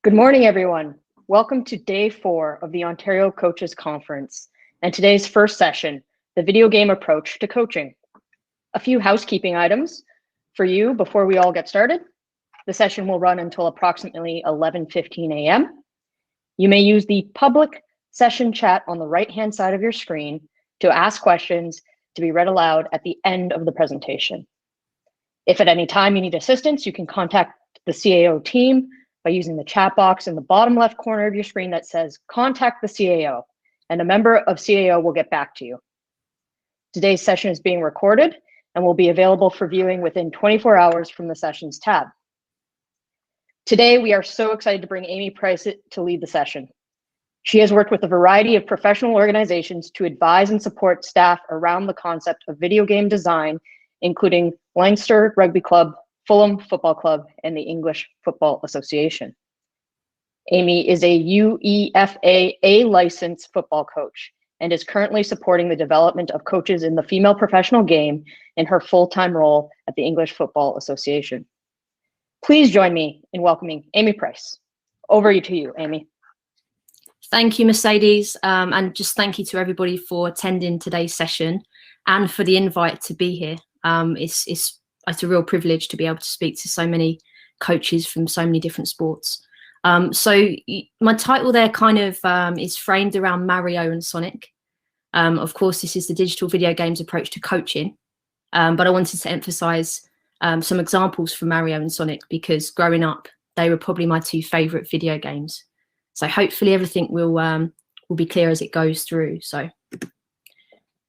Good morning, everyone. Welcome to day 4 of the Ontario Coaches Conference and today's first session, the video game approach to coaching. A few housekeeping items for you before we all get started. The session will run until approximately 11:15 a.m. You may use the public session chat on the right-hand side of your screen to ask questions to be read aloud at the end of the presentation. If at any time you need assistance, you can contact the CAO team by using the chat box in the bottom left corner of your screen that says contact the CAO, and a member of CAO will get back to you. Today's session is being recorded and will be available for viewing within 24 hours from the sessions tab. Today, we are so excited to bring Amy Price to lead the session. She has worked with a variety of professional organizations to advise and support staff around the concept of video game design, including Leinster Rugby Club, Fulham Football Club, and the English Football Association. Amy is a UEFA A-licensed football coach and is currently supporting the development of coaches in the female professional game in her full-time role at the English Football Association. Please join me in welcoming Amy Price. Over to you, Amy. Thank you, Mercedes, and just thank you to everybody for attending today's session and for the invite to be here. It's a real privilege to be able to speak to so many coaches from so many different sports. So my title there kind of is framed around Mario and Sonic. Of course, this is the digital video games approach to coaching, but I wanted to emphasize some examples from Mario and Sonic because growing up, they were probably my two favorite video games. So hopefully everything will be clear as it goes through. So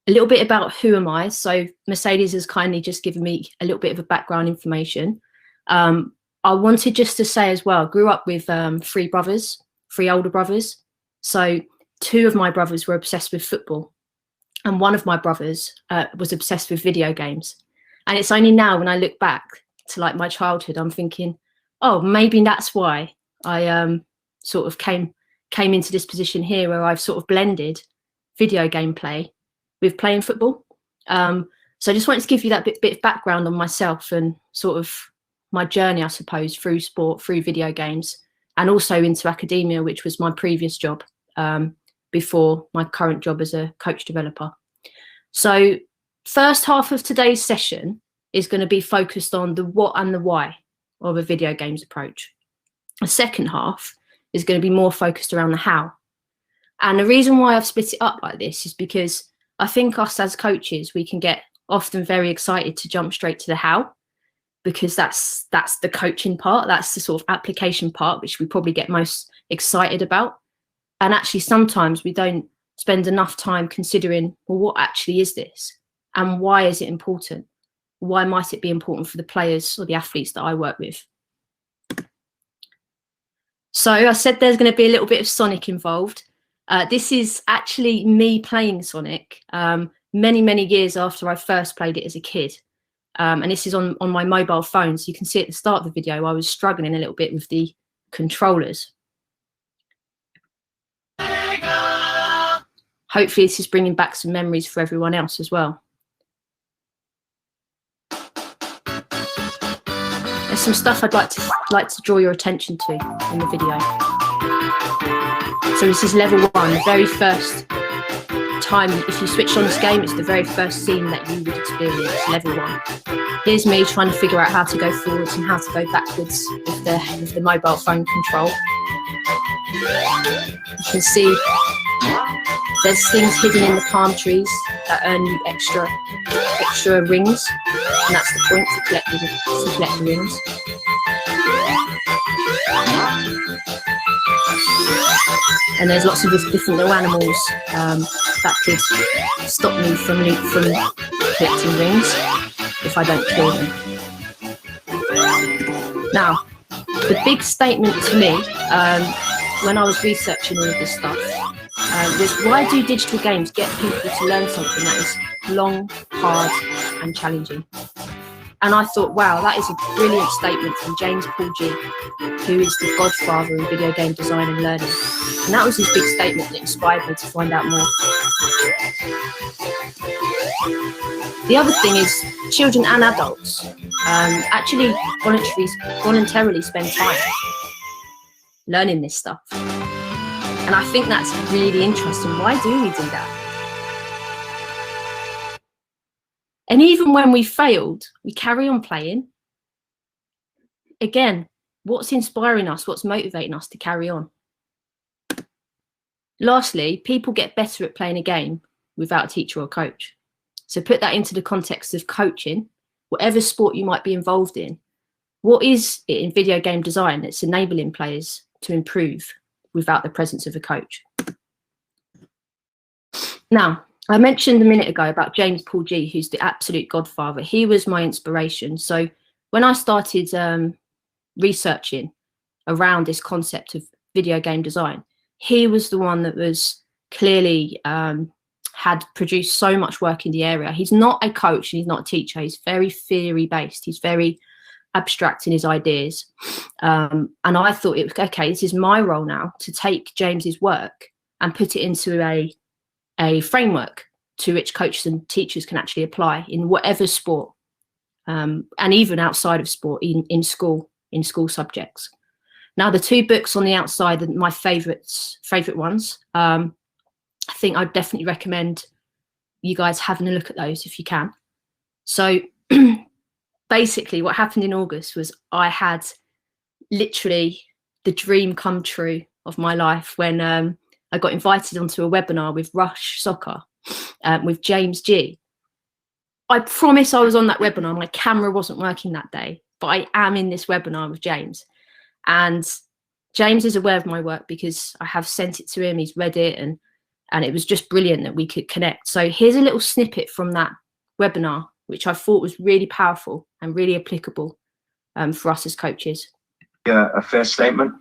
a little bit about who am I. So Mercedes has kindly just given me a little bit of a background information. I wanted just to say as well, grew up with three older brothers. So 2 of my brothers were obsessed with football and one of my brothers was obsessed with video games. And it's only now when I look back to like my childhood, I'm thinking, oh, maybe that's why I sort of came into this position here where I've sort of blended video game play with playing football. So I just wanted to give you that bit of background on myself and sort of my journey, I suppose, through sport, through video games, and also into academia, which was my previous job before my current job as a coach developer. So first half of today's session is going to be focused on the what and the why of a video games approach. The second half is going to be more focused around the how. And the reason why I've split it up like this is because I think us as coaches, we can get often very excited to jump straight to the how, because that's the coaching part. That's the sort of application part, which we probably get most excited about. And actually, sometimes we don't spend enough time considering, well, what actually is this? And why is it important? Why might it be important for the players or the athletes that I work with? So I said there's going to be a little bit of Sonic involved. This is actually me playing Sonic many years after I first played it as a kid. And this is on my mobile phone. So you can see at the start of the video, I was struggling a little bit with the controllers. Hopefully this is bringing back some memories for everyone else as well. There's some stuff I'd like to draw your attention to in the video. So this is level 1, the very first time, if you switch on this game, it's the very first scene that you would experience, level 1. Here's me trying to figure out how to go forwards and how to go backwards with the mobile phone control. You can see there's things hidden in the palm trees that earn you extra rings, and that's the point to collect the rings. And there's lots of different little animals that could stop me from collecting rings if I don't kill them. Now, the big statement to me when I was researching all of this stuff was, why do digital games get people to learn something that is long, hard, and challenging? And I thought, wow, that is a brilliant statement from James Paul G, who is the godfather in video game design and learning. And that was his big statement that inspired me to find out more. The other thing is children and adults actually voluntarily spend time learning this stuff. And I think that's really interesting. Why do we do that? And even when we failed, we carry on playing. Again, what's inspiring us? What's motivating us to carry on? Lastly, people get better at playing a game without a teacher or coach. So put that into the context of coaching, whatever sport you might be involved in. What is it in video game design that's enabling players to improve without the presence of a coach? Now, I mentioned a minute ago about James Paul Gee, who's the absolute godfather. He was my inspiration. So when I started researching around this concept of video game design, he was the one that was clearly had produced so much work in the area. He's not a coach and he's not a teacher. He's very theory based. He's very abstract in his ideas. And I thought it was, okay, this is my role now to take James's work and put it into a framework to which coaches and teachers can actually apply in whatever sport, and even outside of sport, in school subjects. Now, the two books on the outside are my favorite ones. I think I'd definitely recommend you guys having a look at those if you can. So basically what happened in August was I had literally the dream come true of my life when I got invited onto a webinar with Rush Soccer with James Gee. I promise I was on that webinar. My camera wasn't working that day, but I am in this webinar with James. And James is aware of my work because I have sent it to him. He's read it, and it was just brilliant that we could connect. So here's a little snippet from that webinar, which I thought was really powerful and really applicable for us as coaches. Yeah, a fair statement.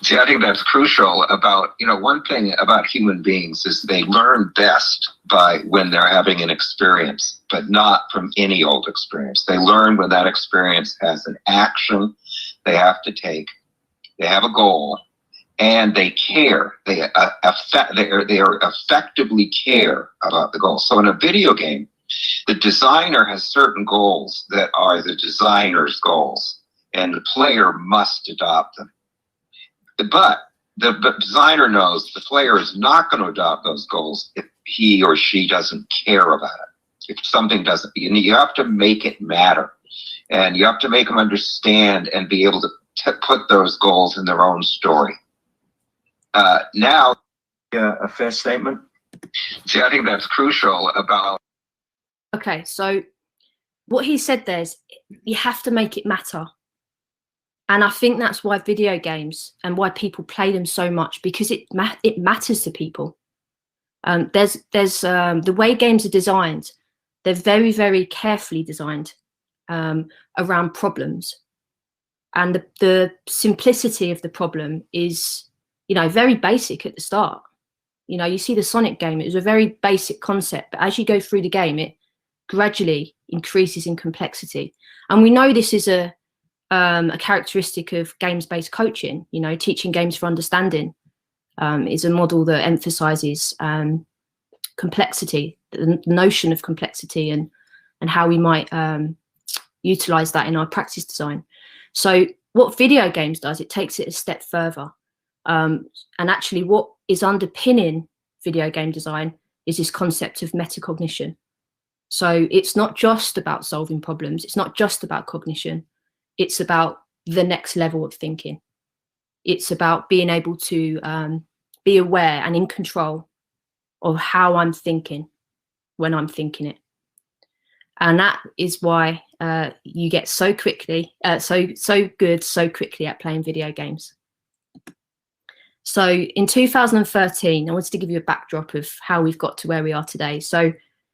See, I think that's crucial about, one thing about human beings is they learn best by when they're having an experience, but not from any old experience. They learn when that experience has an action they have to take, they have a goal, and they care. They effectively care about the goal. So in a video game, the designer has certain goals that are the designer's goals, and the player must adopt them. But the designer knows the player is not going to adopt those goals if he or she doesn't care about it. If something doesn't, you have to make it matter, and you have to make them understand and be able to put those goals in their own story. Now, a fair statement. See, I think that's crucial about. Okay, so what he said there is you have to make it matter. And I think that's why video games and why people play them so much, because it matters to people. There's the way games are designed, they're very, very carefully designed around problems. And the simplicity of the problem is, very basic at the start. You see the Sonic game, it was a very basic concept, but as you go through the game, it gradually increases in complexity. And we know this is a characteristic of games-based coaching. Teaching games for understanding is a model that emphasizes complexity, the notion of complexity, and how we might utilize that in our practice design. So what video games does, it takes it a step further. And actually what is underpinning video game design is this concept of metacognition. So it's not just about solving problems. It's not just about cognition. It's about the next level of thinking. It's about being able to be aware and in control of how I'm thinking when I'm thinking it. And that is why you get so good so quickly at playing video games. So in 2013, I wanted to give you a backdrop of how we've got to where we are today. So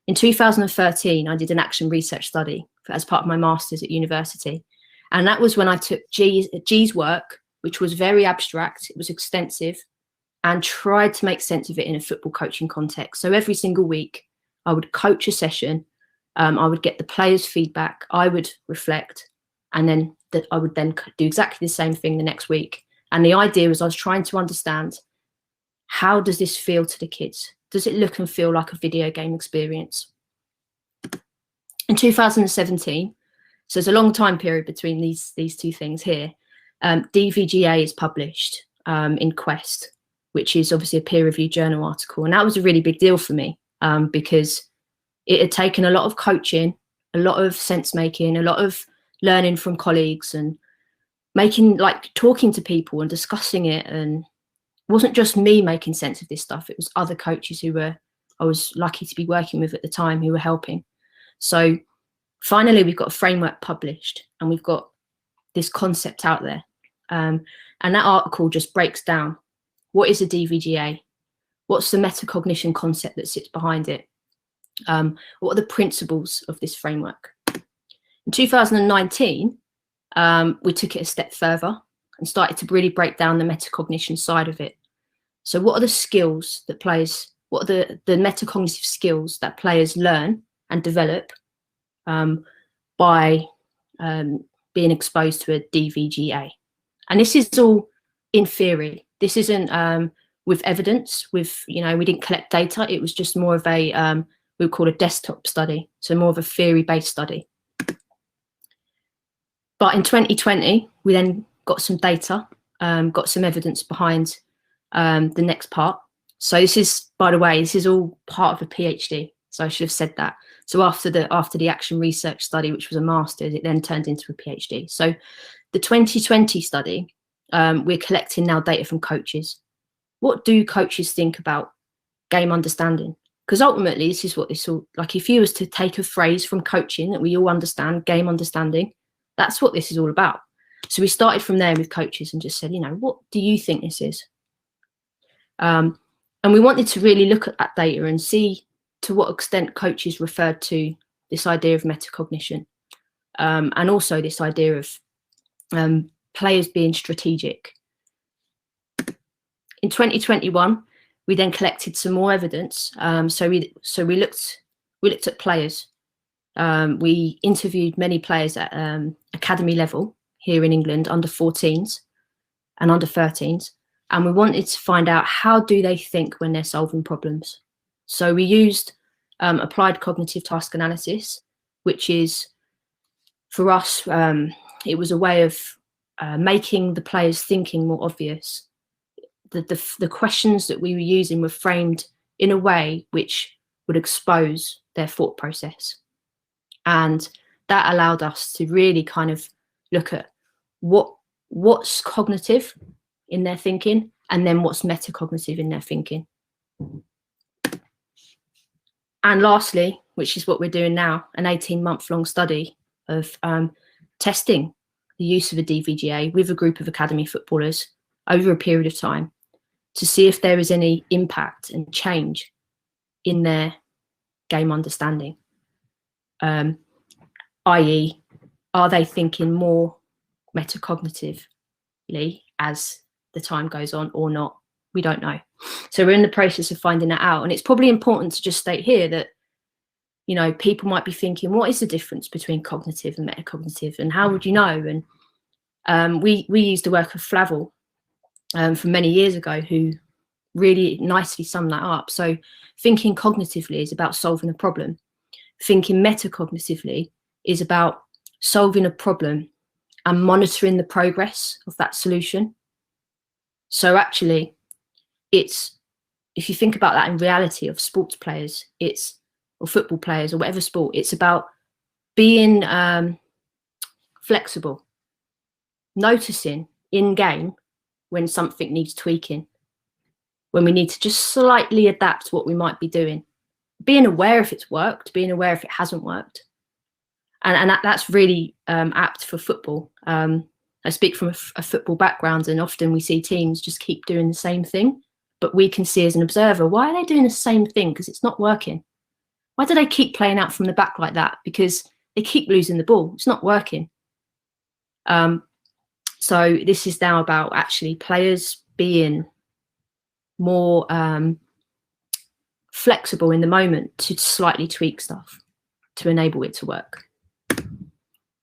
in 2013, I did an action research study as part of my master's at university. And that was when I took Gee's work, which was very abstract, it was extensive, and tried to make sense of it in a football coaching context. So every single week, I would coach a session, I would get the players' feedback, I would reflect, and then I would then do exactly the same thing the next week. And the idea was I was trying to understand, how does this feel to the kids? Does it look and feel like a video game experience? In 2017, so there's a long time period between these two things here, DVGA is published. in Quest, which is obviously a peer-reviewed journal article. And that was a really big deal for me because it had taken a lot of coaching, a lot of sense making, a lot of learning from colleagues and talking to people and discussing it. And it wasn't just me making sense of this stuff. It was other coaches I was lucky to be working with at the time who were helping. So finally, we've got a framework published and we've got this concept out there. And that article just breaks down what is a DVGA, what's the metacognition concept that sits behind it, what are the principles of this framework. In 2019, we took it a step further and started to really break down the metacognition side of it. So what are the skills that players, what are the metacognitive skills that players learn and develop by being exposed to a DVGA? And this is all in theory. This isn't with evidence, we didn't collect data. It was just more of a, we would call a desktop study. So more of a theory-based study. But in 2020, we then got some data, got some evidence behind the next part. So this is, by the way, this is all part of a PhD. So I should have said that. So after the action research study, which was a master's, it then turned into a PhD. So the 2020 study, we're collecting now data from coaches. What do coaches think about game understanding? Because ultimately, this is what this all, like if you was to take a phrase from coaching that we all understand, game understanding, that's what this is all about. So we started from there with coaches and just said, what do you think this is? And we wanted to really look at that data and see to what extent coaches referred to this idea of metacognition, and also this idea of players being strategic. In 2021, we then collected some more evidence. So we looked at players. We interviewed many players at academy level here in England, under 14s and under 13s. And we wanted to find out, how do they think when they're solving problems? So we used applied cognitive task analysis, which is, for us, it was a way of making the players' thinking more obvious. The questions that we were using were framed in a way which would expose their thought process. And that allowed us to really kind of look at what's cognitive in their thinking, and then what's metacognitive in their thinking. And lastly, which is what we're doing now, an 18-month-long study of testing the use of a DVGA with a group of academy footballers over a period of time to see if there is any impact and change in their game understanding. I.e., are they thinking more metacognitively as the time goes on or not? We don't know. So we're in the process of finding that out. And it's probably important to just state here that, people might be thinking, what is the difference between cognitive and metacognitive, and how would you know? And we used the work of Flavel from many years ago, who really nicely summed that up. So thinking cognitively is about solving a problem. Thinking metacognitively is about solving a problem and monitoring the progress of that solution. So actually, it's, if you think about that in reality of sports players, or football players, or whatever sport, it's about being flexible, noticing in game when something needs tweaking, when we need to just slightly adapt what we might be doing, being aware if it's worked, being aware if it hasn't worked. And that's really apt for football. I speak from a football background, and often we see teams just keep doing the same thing, but we can see as an observer, why are they doing the same thing? Because it's not working. Why do they keep playing out from the back like that? Because they keep losing the ball. It's not working. So this is now about actually players being more flexible in the moment to slightly tweak stuff to enable it to work.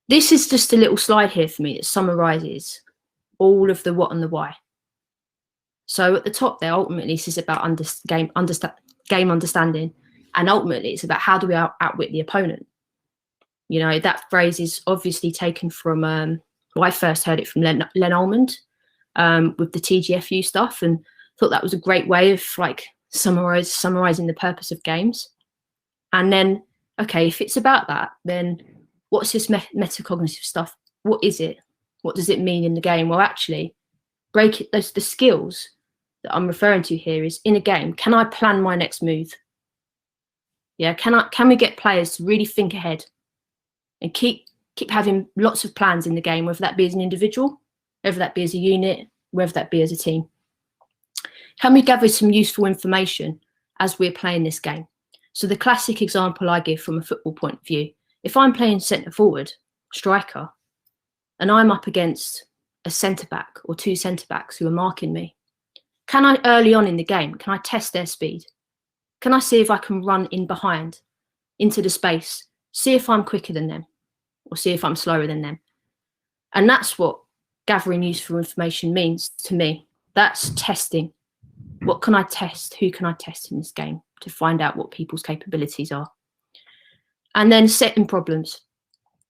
This is just a little slide here for me that summarizes all of the what and the why. So at the top there, ultimately, this is about game understanding. And ultimately, it's about how do we outwit the opponent. That phrase is obviously taken from, I first heard it from Len Almond. with the TGFU stuff, and thought that was a great way of like summarizing the purpose of games. And then, okay, if it's about that, then what's this metacognitive stuff? What is it? What does it mean in the game? Well, actually, break it. The skills that I'm referring to here is in a game. Can I plan my next move? Yeah, can we get players to really think ahead and keep having lots of plans in the game, whether that be as an individual, whether that be as a unit, whether that be as a team? Can we gather some useful information as we're playing this game? So the classic example I give from a football point of view, if I'm playing centre forward, striker, and I'm up against a centre back or two centre backs who are marking me, can I early on in the game, can I test their speed? Can I see if I can run in behind into the space, see if I'm quicker than them or see if I'm slower than them? And that's what gathering useful information means to me. That's testing. What can I test? Who can I test in this game to find out what people's capabilities are? And then setting problems.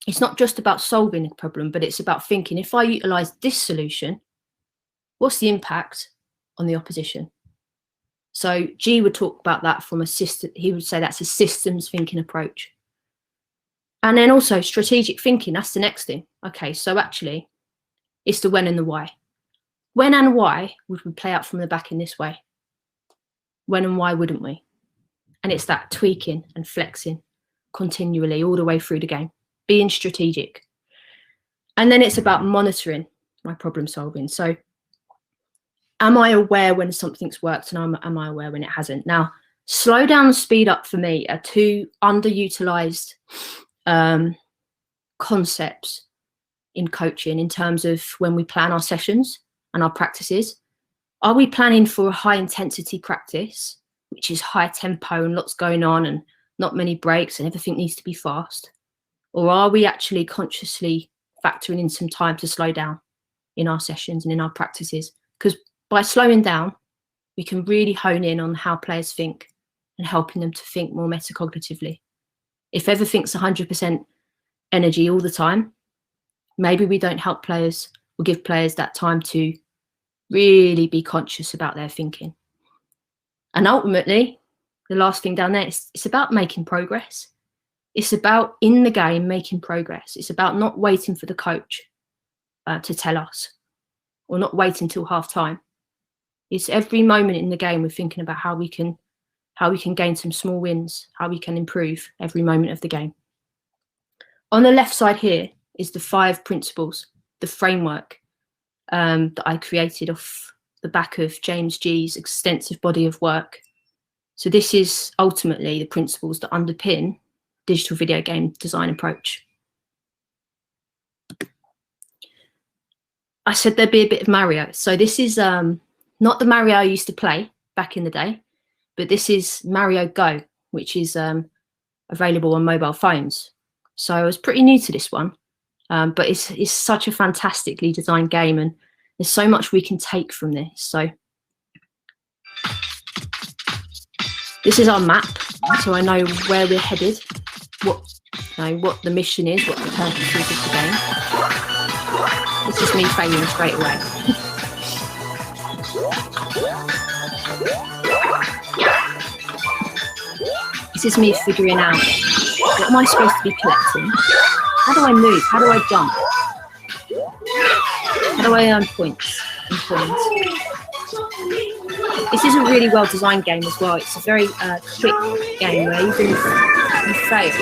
It's not just about solving a problem, but it's about thinking, if I utilize this solution, what's the impact on the opposition? So G would talk about that from a system. He would say that's a systems thinking approach. And then also strategic thinking, that's the next thing. Okay, so actually it's the when and the why. When and why would we play out from the back in this way? When and why wouldn't we? And it's that tweaking and flexing continually all the way through the game, being strategic. And then it's about monitoring my problem solving. So am I aware when something's worked and am I aware when it hasn't? Now, slow down and speed up for me are two underutilized concepts in coaching in terms of when we plan our sessions and our practices. Are we planning for a high intensity practice, which is high tempo and lots going on and not many breaks and everything needs to be fast? Or are we actually consciously factoring in some time to slow down in our sessions and in our practices? Because by slowing down, we can really hone in on how players think and helping them to think more metacognitively. If everything's 100% energy all the time, maybe we don't help players or give players that time to really be conscious about their thinking. And ultimately, the last thing down there, it's about making progress. It's about in the game making progress. It's about not waiting for the coach to tell us or not waiting till half time. It's every moment in the game we're thinking about how we can gain some small wins, how we can improve every moment of the game. On the left side here is the 5 principles, the framework that I created off the back of James G's extensive body of work. So this is ultimately the principles that underpin digital video game design approach. I said there'd be a bit of Mario. So this is not the Mario I used to play back in the day, but this is Mario Go, which is available on mobile phones. So I was pretty new to this one, but it's such a fantastically designed game and there's so much we can take from this. So this is our map, so I know where we're headed, what the mission is, what the purpose is of the game. This is me failing straight away. This is me figuring out, what am I supposed to be collecting? How do I move? How do I jump? How do I earn points and coins? This is a really well designed game as well. It's a very quick game where even if you fail,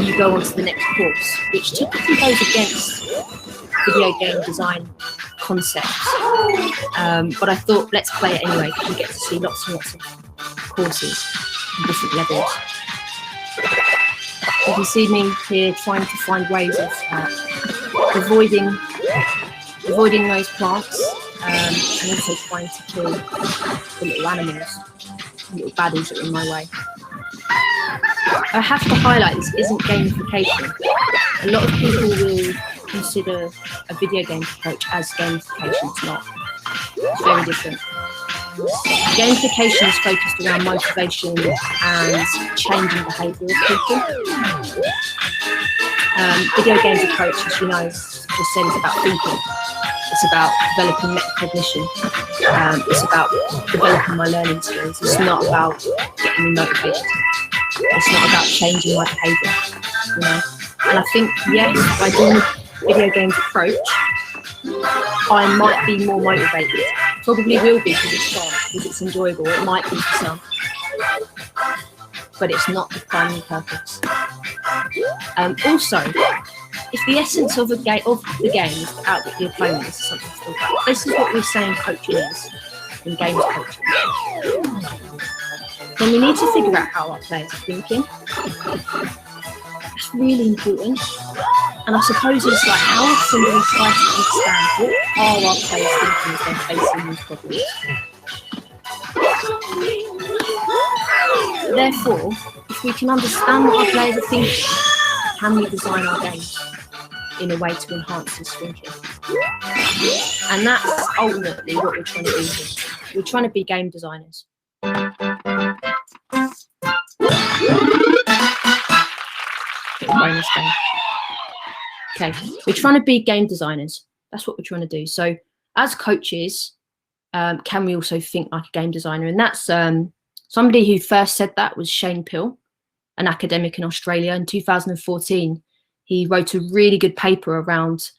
you go on to the next course, which typically goes against video game design concepts. But I thought, let's play it anyway, because we get to see lots and lots of courses and different levels. You can see me here trying to find ways of avoiding those plants and also trying to kill the little animals, the little baddies that are in my way. I have to highlight, this isn't gamification. A lot of people will consider a video game approach as gamification. It's not. It's very different. Gamification is focused around motivation and changing behaviour of people. Video games approach, as you know, as I said, is about thinking. It's about developing metacognition. It's about developing my learning skills. It's not about getting me motivated. It's not about changing my behaviour, you know. And I think, yes, by doing the video games approach, I might be more motivated. Probably will be because it's fun, because it's enjoyable. It might be for some, but it's not the primary purpose. Also, if the essence of the game is to outwit the opponent, this is something to talk about. This is what we're saying coaching is in games coaching. Then we need to figure out how our players are thinking. That's really important. And I suppose it's like, how often do we try to understand what are our players thinking as they're facing these problems? Therefore, if we can understand what our players are thinking, can we design our games in a way to enhance this thinking? And that's ultimately what we're trying to do here. We're trying to be game designers. Bonus game. Okay, we're trying to be game designers. That's what we're trying to do. So as coaches, can we also think like a game designer? And that's somebody who first said that was Shane Pill, an academic in Australia. In 2014, he wrote a really good paper around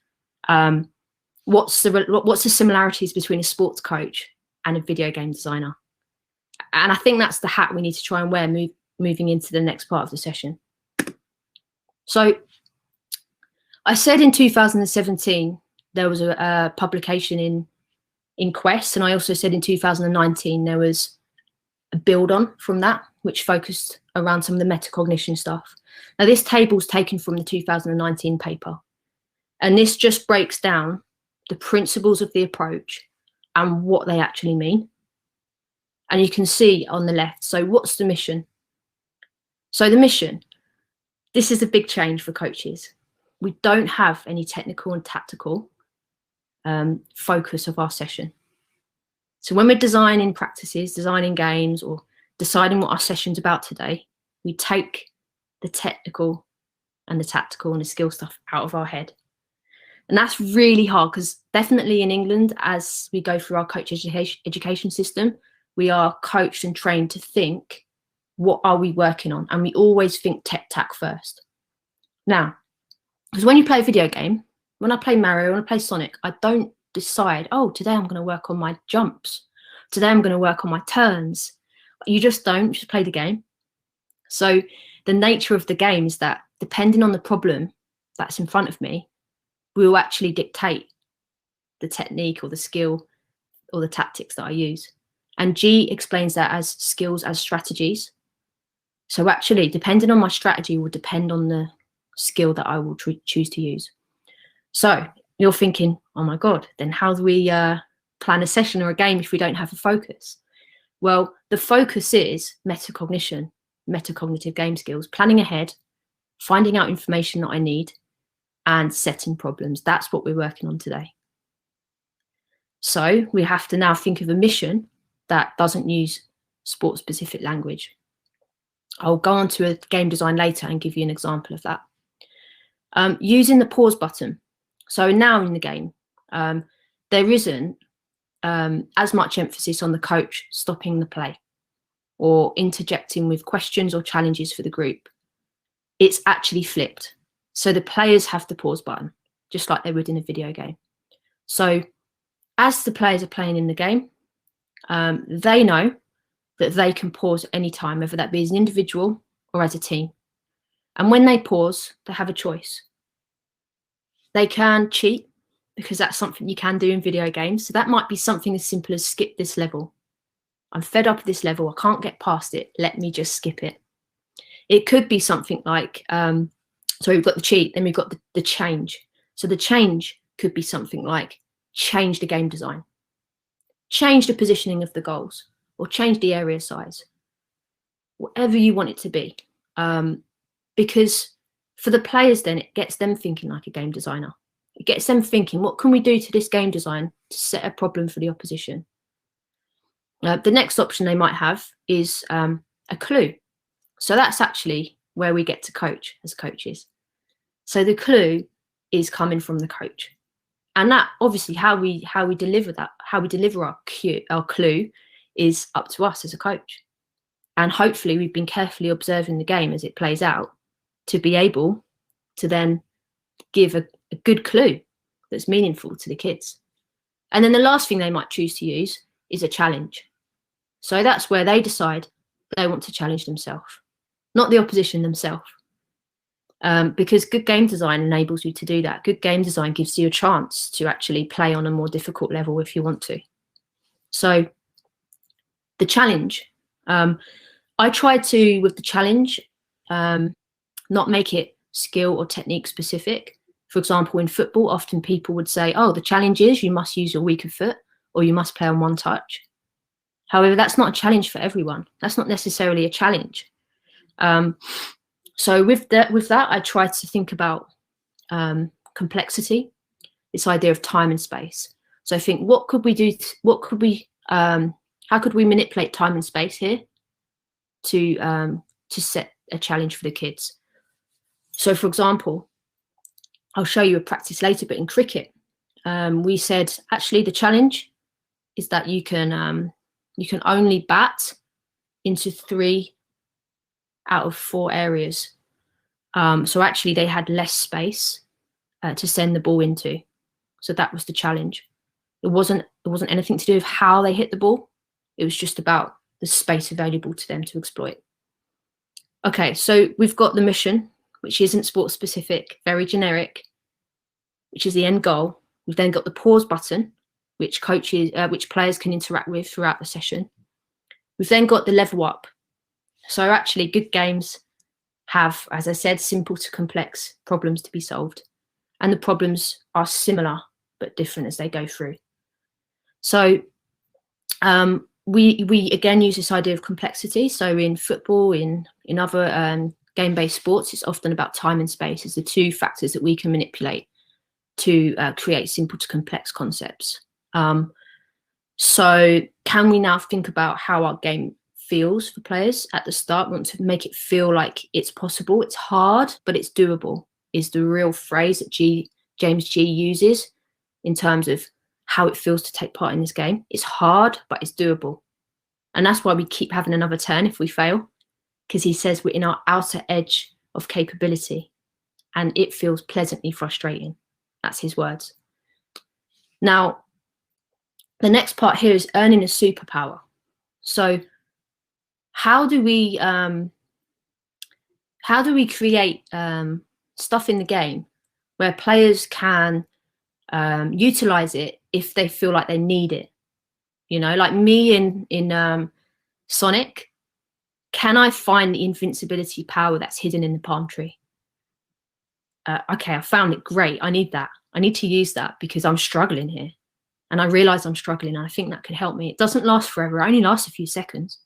what's the similarities between a sports coach and a video game designer. And I think that's the hat we need to try and wear moving into the next part of the session. So I said in 2017 there was a publication in Quest, and I also said in 2019 there was a build on from that, which focused around some of the metacognition stuff. Now this table's taken from the 2019 paper, and this just breaks down the principles of the approach and what they actually mean. And you can see on the left, so what's the mission? So the mission, this is a big change for coaches. We don't have any technical and tactical focus of our session. So when we're designing practices, designing games, or deciding what our session's about today, we take the technical and the tactical and the skill stuff out of our head. And that's really hard, because definitely in England, as we go through our coach education system, we are coached and trained to think, what are we working on? And we always think tech-tac first. Now, because when you play a video game, when I play Mario, when I play Sonic, I don't decide, oh, today I'm going to work on my jumps. Today I'm going to work on my turns. You just don't, just play the game. So the nature of the game is that depending on the problem that's in front of me, we will actually dictate the technique or the skill or the tactics that I use. And G explains that as skills as strategies. So actually, depending on my strategy will depend on the skill that I will choose to use. So you're thinking, oh my God, then how do we plan a session or a game if we don't have a focus? Well, the focus is metacognition, metacognitive game skills, planning ahead, finding out information that I need, and setting problems. That's what we're working on today. So we have to now think of a mission that doesn't use sport-specific language. I'll go on to a game design later and give you an example of that. Using the pause button. So now in the game, there isn't as much emphasis on the coach stopping the play or interjecting with questions or challenges for the group. It's actually flipped. So the players have the pause button, just like they would in a video game. So as the players are playing in the game, they know that they can pause at any time, whether that be as an individual or as a team. And when they pause, they have a choice. They can cheat, because that's something you can do in video games. So that might be something as simple as skip this level. I'm fed up with this level. I can't get past it. Let me just skip it. It could be something like, so we've got the cheat, then we've got the change. So the change could be something like change the game design, change the positioning of the goals, or change the area size, whatever you want it to be. Because for the players, then it gets them thinking like a game designer. It gets them thinking, what can we do to this game design to set a problem for the opposition? The next option they might have is a clue. So that's actually where we get to coach as coaches. So the clue is coming from the coach. And that obviously how we deliver that, how we deliver our clue is up to us as a coach. And hopefully we've been carefully observing the game as it plays out to be able to then give a good clue that's meaningful to the kids. And then the last thing they might choose to use is a challenge. So that's where they decide they want to challenge themselves, not the opposition themselves. Because good game design enables you to do that. Good game design gives you a chance to actually play on a more difficult level if you want to. So the challenge, I tried to, with the challenge, not make it skill or technique specific. For example, in football, often people would say, oh, the challenge is you must use your weaker foot or you must play on one touch. However, that's not a challenge for everyone. That's not necessarily a challenge. So with that, I tried to think about complexity, this idea of time and space. So I think, what could we do? How could we manipulate time and space here to set a challenge for the kids? So, for example, I'll show you a practice later, but in cricket, we said actually the challenge is that you can only bat into 3 out of 4 areas. So actually they had less space to send the ball into. So that was the challenge. It wasn't anything to do with how they hit the ball. It was just about the space available to them to exploit. Okay, so we've got the mission, which isn't sport specific, very generic, which is the end goal. We've then got the pause button, which players can interact with throughout the session. We've then got the level up. So actually good games have, as I said, simple to complex problems to be solved. And the problems are similar but different as they go through. So we again use this idea of complexity. So in football, in other game-based sports, it's often about time and space as the 2 factors that we can manipulate to create simple to complex concepts. So can we now think about how our game feels for players at the start? We want to make it feel like it's possible. It's hard, but it's doable, is the real phrase that James G uses in terms of how it feels to take part in this game. It's hard, but it's doable. And that's why we keep having another turn if we fail, because he says we're in our outer edge of capability and it feels pleasantly frustrating. That's his words. Now, the next part here is earning a superpower. So how do we create stuff in the game where players can utilize it if they feel like they need it? You know, like me in Sonic, can I find the invincibility power that's hidden in the palm tree? Okay, I found it. Great. I need that. I need to use that because I'm struggling here. And I realize I'm struggling and I think that could help me. It doesn't last forever. It only lasts a few seconds.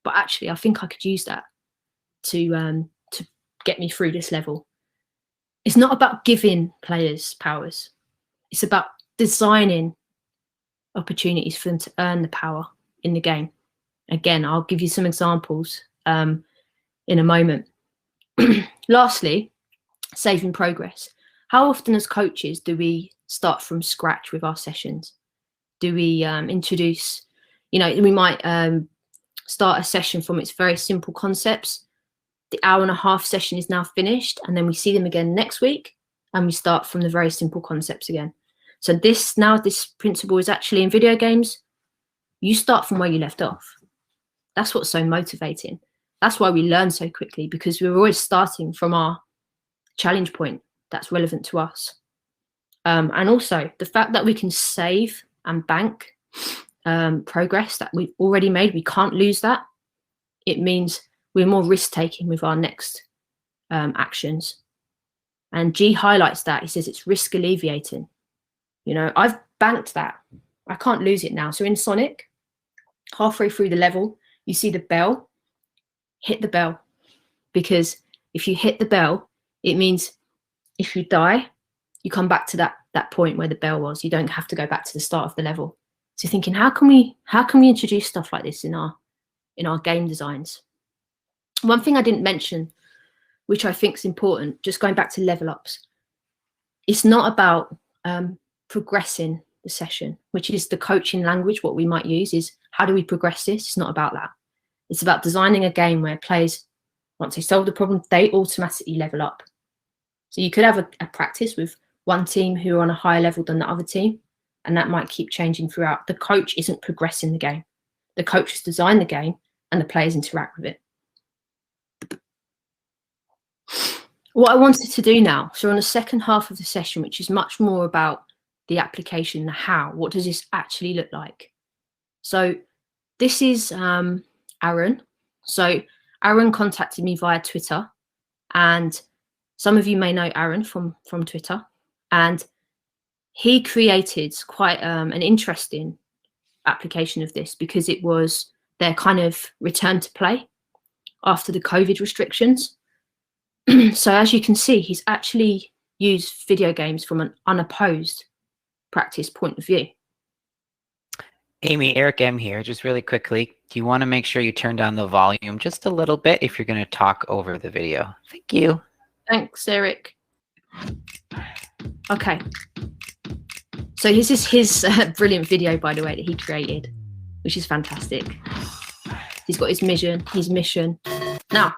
But actually, I think I could use that to get me through this level. It's not about giving players powers. It's about designing opportunities for them to earn the power in the game. Again, I'll give you some examples in a moment. Lastly, saving progress. How often as coaches do we start from scratch with our sessions? Do we introduce, we might start a session from its very simple concepts. The 1.5-hour session is now finished, and then we see them again next week, and we start from the very simple concepts again. So this principle is actually in video games. You start from where you left off. That's what's so motivating. That's why we learn so quickly, because we're always starting from our challenge point that's relevant to us. And also the fact that we can save and bank progress that we've already made, we can't lose that. It means we're more risk-taking with our next actions. And G highlights that. He says it's risk alleviating. I've banked that. I can't lose it now. So in Sonic, halfway through the level, you see the bell. Hit the bell. Because if you hit the bell, it means if you die, you come back to that point where the bell was. You don't have to go back to the start of the level. So you're thinking, how can we introduce stuff like this in our game designs? One thing I didn't mention, which I think is important, just going back to level ups. it's not about progressing the session, which is the coaching language. What we might use is, how do we progress this? It's not about that. It's about designing a game where players, once they solve the problem, they automatically level up. So you could have a practice with one team who are on a higher level than the other team, and that might keep changing throughout. The coach isn't progressing the game. The coach has designed the game and the players interact with it. What I wanted to do now, so on the second half of the session, which is much more about the application, the how, what does this actually look like? So this is Aaron. So Aaron contacted me via Twitter, and some of you may know Aaron from Twitter, and he created quite an interesting application of this, because it was their kind of return to play after the COVID restrictions. So as you can see, he's actually used video games from an unopposed practice point of view. Amy, Eric M here. Just really quickly, do you want to make sure you turn down the volume just a little bit if you're going to talk over the video? Thank you. Thanks, Eric. Okay. So this is his brilliant video, by the way, that he created, which is fantastic. He's got his mission. Now,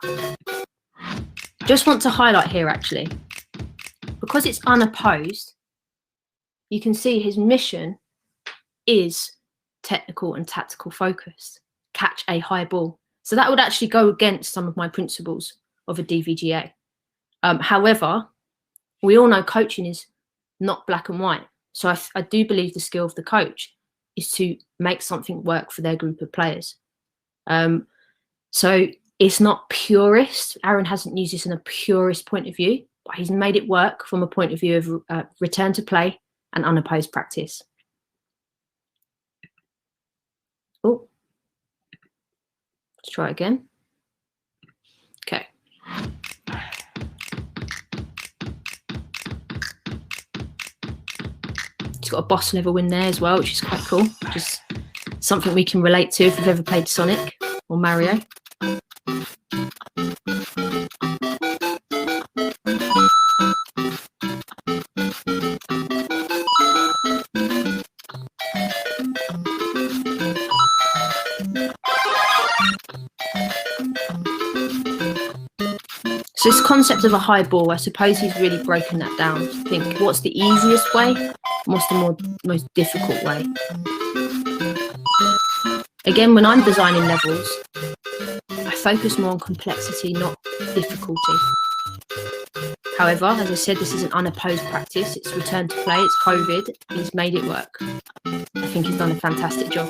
just want to highlight here, actually, because it's unopposed, you can see his mission is technical and tactical focused. Catch a high ball. So that would actually go against some of my principles of a DVGA. However, we all know coaching is not black and white. So I do believe the skill of the coach is to make something work for their group of players. So it's not purist. Aaron hasn't used this in a purist point of view, but he's made it work from a point of view of return to play and unopposed practice. Oh, let's try again. Okay. He's got a boss level win there as well, which is quite cool. Just something we can relate to if we've ever played Sonic or Mario. So this concept of a high ball, I suppose he's really broken that down to think, what's the easiest way and what's the most difficult way? Again, when I'm designing levels, I focus more on complexity, not difficulty. However, as I said, this is an unopposed practice. It's return to play, it's COVID, he's made it work. I think he's done a fantastic job.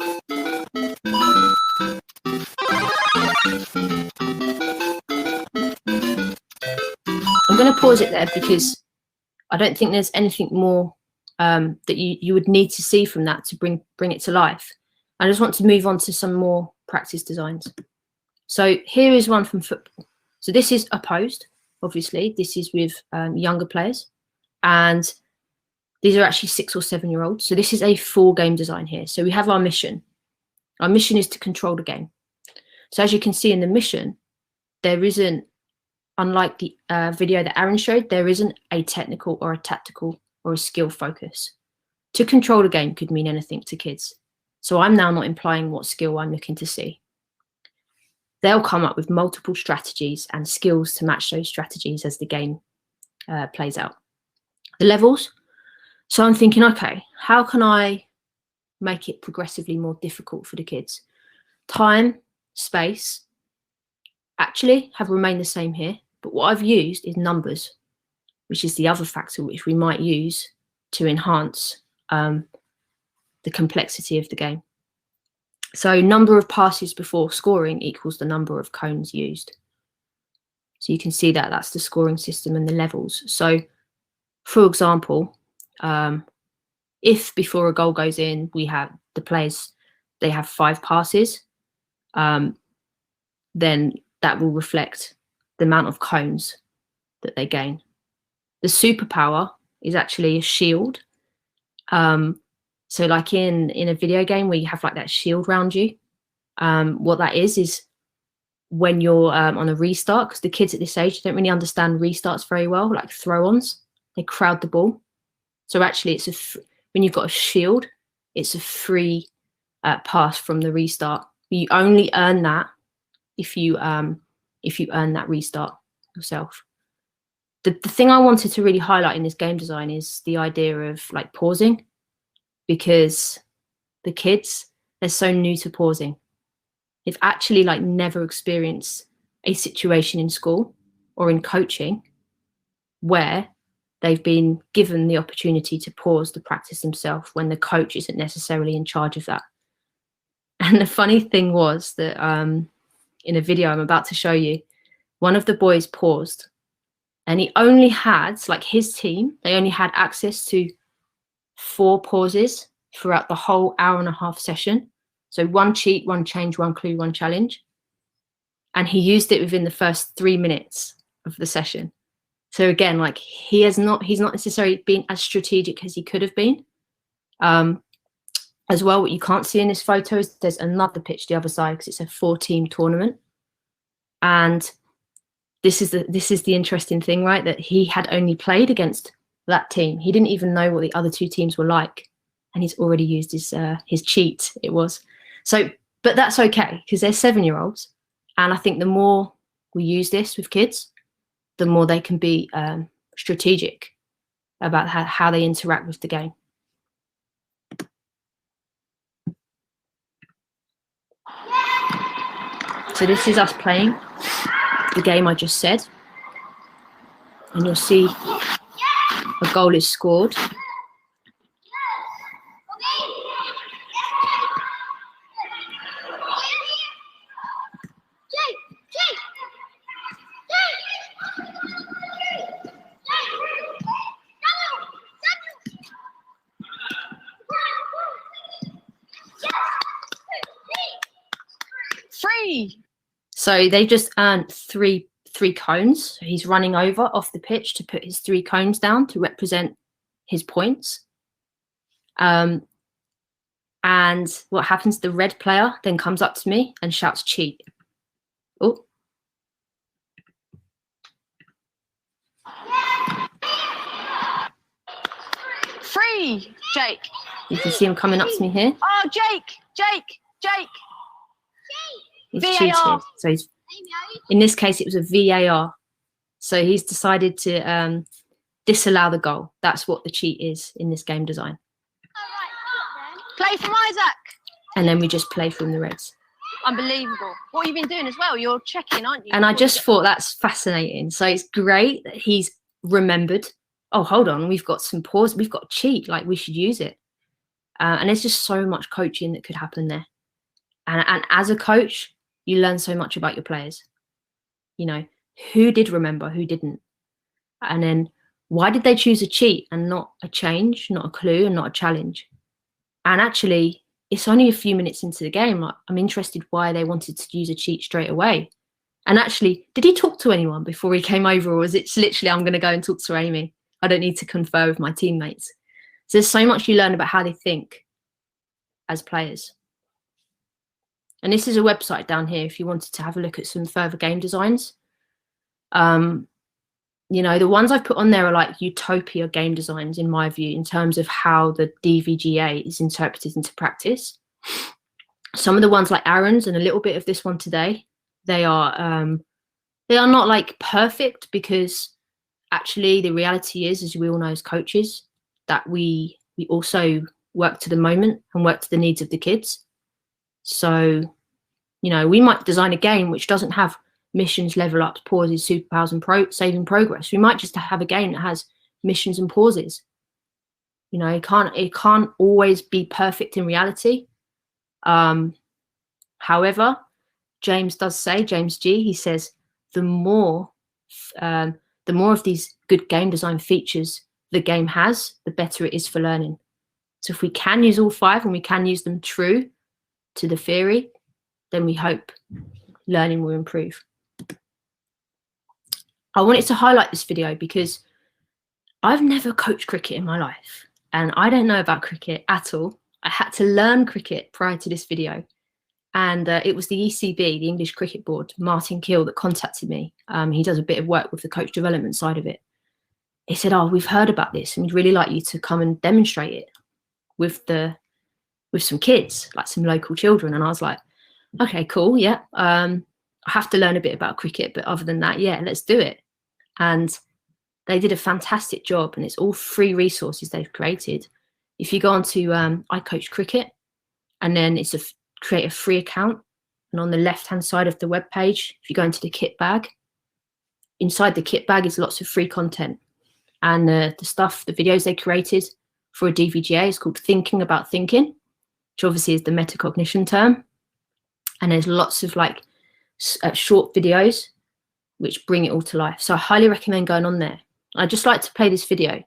I'm going to pause it there because I don't think there's anything more that you would need to see from that to bring it to life. I just want to move on to some more practice designs. So here is one from football. So this is opposed, obviously. This is with younger players, and these are actually 6 or 7-year-olds. So this is a full game design here. So we have our mission. Our mission is to control the game. So as you can see in the mission, there isn't, unlike the video that Aaron showed, there isn't a technical or a tactical or a skill focus. To control the game could mean anything to kids. So I'm now not implying what skill I'm looking to see. They'll come up with multiple strategies and skills to match those strategies as the game plays out. The levels. So I'm thinking, okay, how can I make it progressively more difficult for the kids? Time, space, actually have remained the same here, but what I've used is numbers, which is the other factor which we might use to enhance the complexity of the game. So number of passes before scoring equals the number of cones used. So you can see that that's the scoring system and the levels. So for example, if before a goal goes in, we have the players, they have 5 passes, then that will reflect the amount of cones that they gain. The superpower is actually a shield. So like in a video game where you have like that shield around you, what that is when you're on a restart, because the kids at this age don't really understand restarts very well, like throw-ons, they crowd the ball. So actually, when you've got a shield, it's a free pass from the restart. You only earn that if you earn that restart yourself. The thing I wanted to really highlight in this game design is the idea of like pausing, because the kids, they're so new to pausing. They've actually like never experienced a situation in school or in coaching where they've been given the opportunity to pause the practice themselves when the coach isn't necessarily in charge of that. And the funny thing was that in a video I'm about to show you, one of the boys paused, and he only had, like his team, they only had access to 4 pauses throughout the whole hour-and-a-half session. So 1 cheat, 1 change, 1 clue, 1 challenge. And he used it within the first 3 minutes of the session. So again, like he's not necessarily been as strategic as he could have been. As well, what you can't see in this photo is there's another pitch the other side, because it's a 4-team tournament. And this is the interesting thing, right? That he had only played against that team. He didn't even know what the other 2 teams were like, and he's already used his cheat. It was so, but that's okay, because they're 7-year-olds, and I think the more we use this with kids, the more they can be strategic about how they interact with the game. So this is us playing the game I just said, and you'll see a goal is scored. Free. So they just earned three cones. So he's running over off the pitch to put his 3 cones down to represent his points. And what happens, the red player then comes up to me and shouts cheat. Oh. Free, Jake. You can see him coming up to me here. Oh, Jake. He's VAR. cheated. So he's, in this case, it was a VAR. So he's decided to disallow the goal. That's what the cheat is in this game design. Play from Isaac. And then we just play from the reds. Unbelievable. What have you been doing as well? You're checking, aren't you? And I just thought that's fascinating. So it's great that he's remembered. Oh, hold on, we've got some pause. We've got a cheat. Like, we should use it. And there's just so much coaching that could happen there. And as a coach, you learn so much about your players. You know, who did remember, who didn't? And then why did they choose a cheat and not a change, not a clue, and not a challenge? And actually, it's only a few minutes into the game. Like, I'm interested why they wanted to use a cheat straight away. And actually, did he talk to anyone before he came over, or was it literally, I'm going to go and talk to Amy? I don't need to confer with my teammates. So there's so much you learn about how they think as players. And this is a website down here if you wanted to have a look at some further game designs. You know, the ones I've put on there are like utopia game designs, in my view, in terms of how the DVGA is interpreted into practice. Some of the ones like Aaron's and a little bit of this one today, they are not like perfect, because actually the reality is, as we all know as coaches, that we also work to the moment and work to the needs of the kids. So, you know, we might design a game which doesn't have missions, level ups, pauses, superpowers, and saving progress. We might just have a game that has missions and pauses. You know, it can't always be perfect in reality. However, James does say, James G, he says, the more of these good game design features the game has, the better it is for learning. So if we can use all 5 and we can use them true to the theory, then we hope learning will improve. I wanted to highlight this video because I've never coached cricket in my life, and I don't know about cricket at all. I had to learn cricket prior to this video, and it was the ECB, the English Cricket Board, Martin Keel, that contacted me. He does a bit of work with the coach development side of it. he said, oh, we've heard about this and we'd really like you to come and demonstrate it with some kids, like some local children. And I was like, okay, cool, yeah. I have to learn a bit about cricket, but other than that, yeah, let's do it. And they did a fantastic job, and it's all free resources they've created. If you go onto I Coach Cricket, and then it's create a free account, and on the left-hand side of the web page, if you go into the kit bag, inside the kit bag is lots of free content. And the videos they created for a DVGA is called Thinking About Thinking, which obviously is the metacognition term. And there's lots of like short videos which bring it all to life. So I highly recommend going on there. I'd just like to play this video,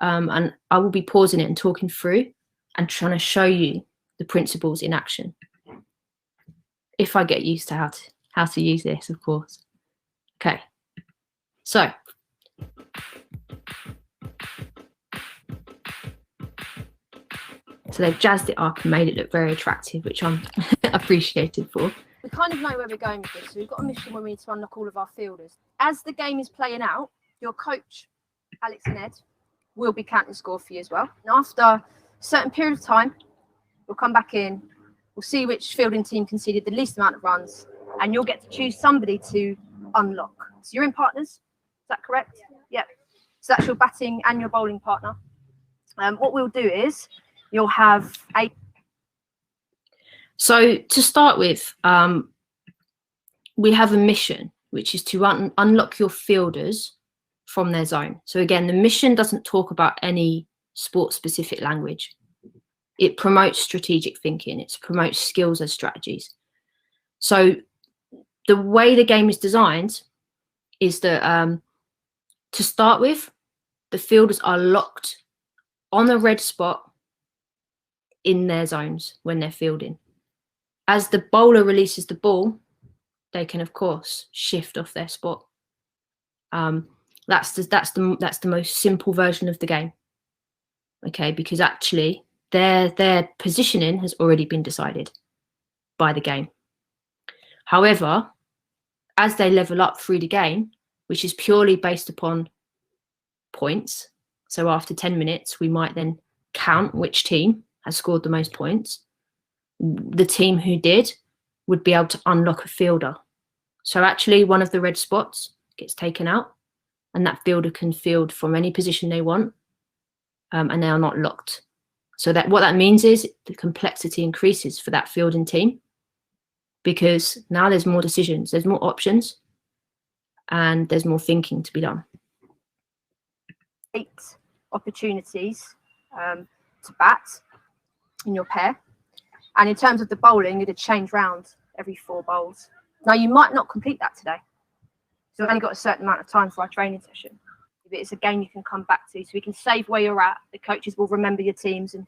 and I will be pausing it and talking through and trying to show you the principles in action. If I get used to how to use this, of course. Okay, so they've jazzed it up and made it look very attractive, which I'm appreciated for. We kind of know where we're going with this. So we've got a mission where we need to unlock all of our fielders. As the game is playing out, your coach, Alex and Ed, will be counting score for you as well. And after a certain period of time, we'll come back in, we'll see which fielding team conceded the least amount of runs, and you'll get to choose somebody to unlock. So you're in partners, is that correct? Yep. So that's your batting and your bowling partner. What we'll do is you'll have a... So to start with, we have a mission, which is to unlock your fielders from their zone. So again, the mission doesn't talk about any sport-specific language. It promotes strategic thinking. It promotes skills as strategies. So the way the game is designed is that to start with, the fielders are locked on a red spot in their zones when they're fielding. As the bowler releases the ball, they can, of course, shift off their spot. That's the most simple version of the game. Okay, because actually their positioning has already been decided by the game. However, as they level up through the game, which is purely based upon points, so after 10 minutes, we might then count which team has scored the most points. The team who did would be able to unlock a fielder. So actually one of the red spots gets taken out, and that fielder can field from any position they want, and they are not locked. So that what that means is the complexity increases for that fielding team, because now there's more decisions, there's more options, and there's more thinking to be done. 8 opportunities to bat in your pair. And in terms of the bowling, you'd change round every 4 bowls. Now, you might not complete that today. So we've only got a certain amount of time for our training session. If it's a game you can come back to, so we can save where you're at. The coaches will remember your teams and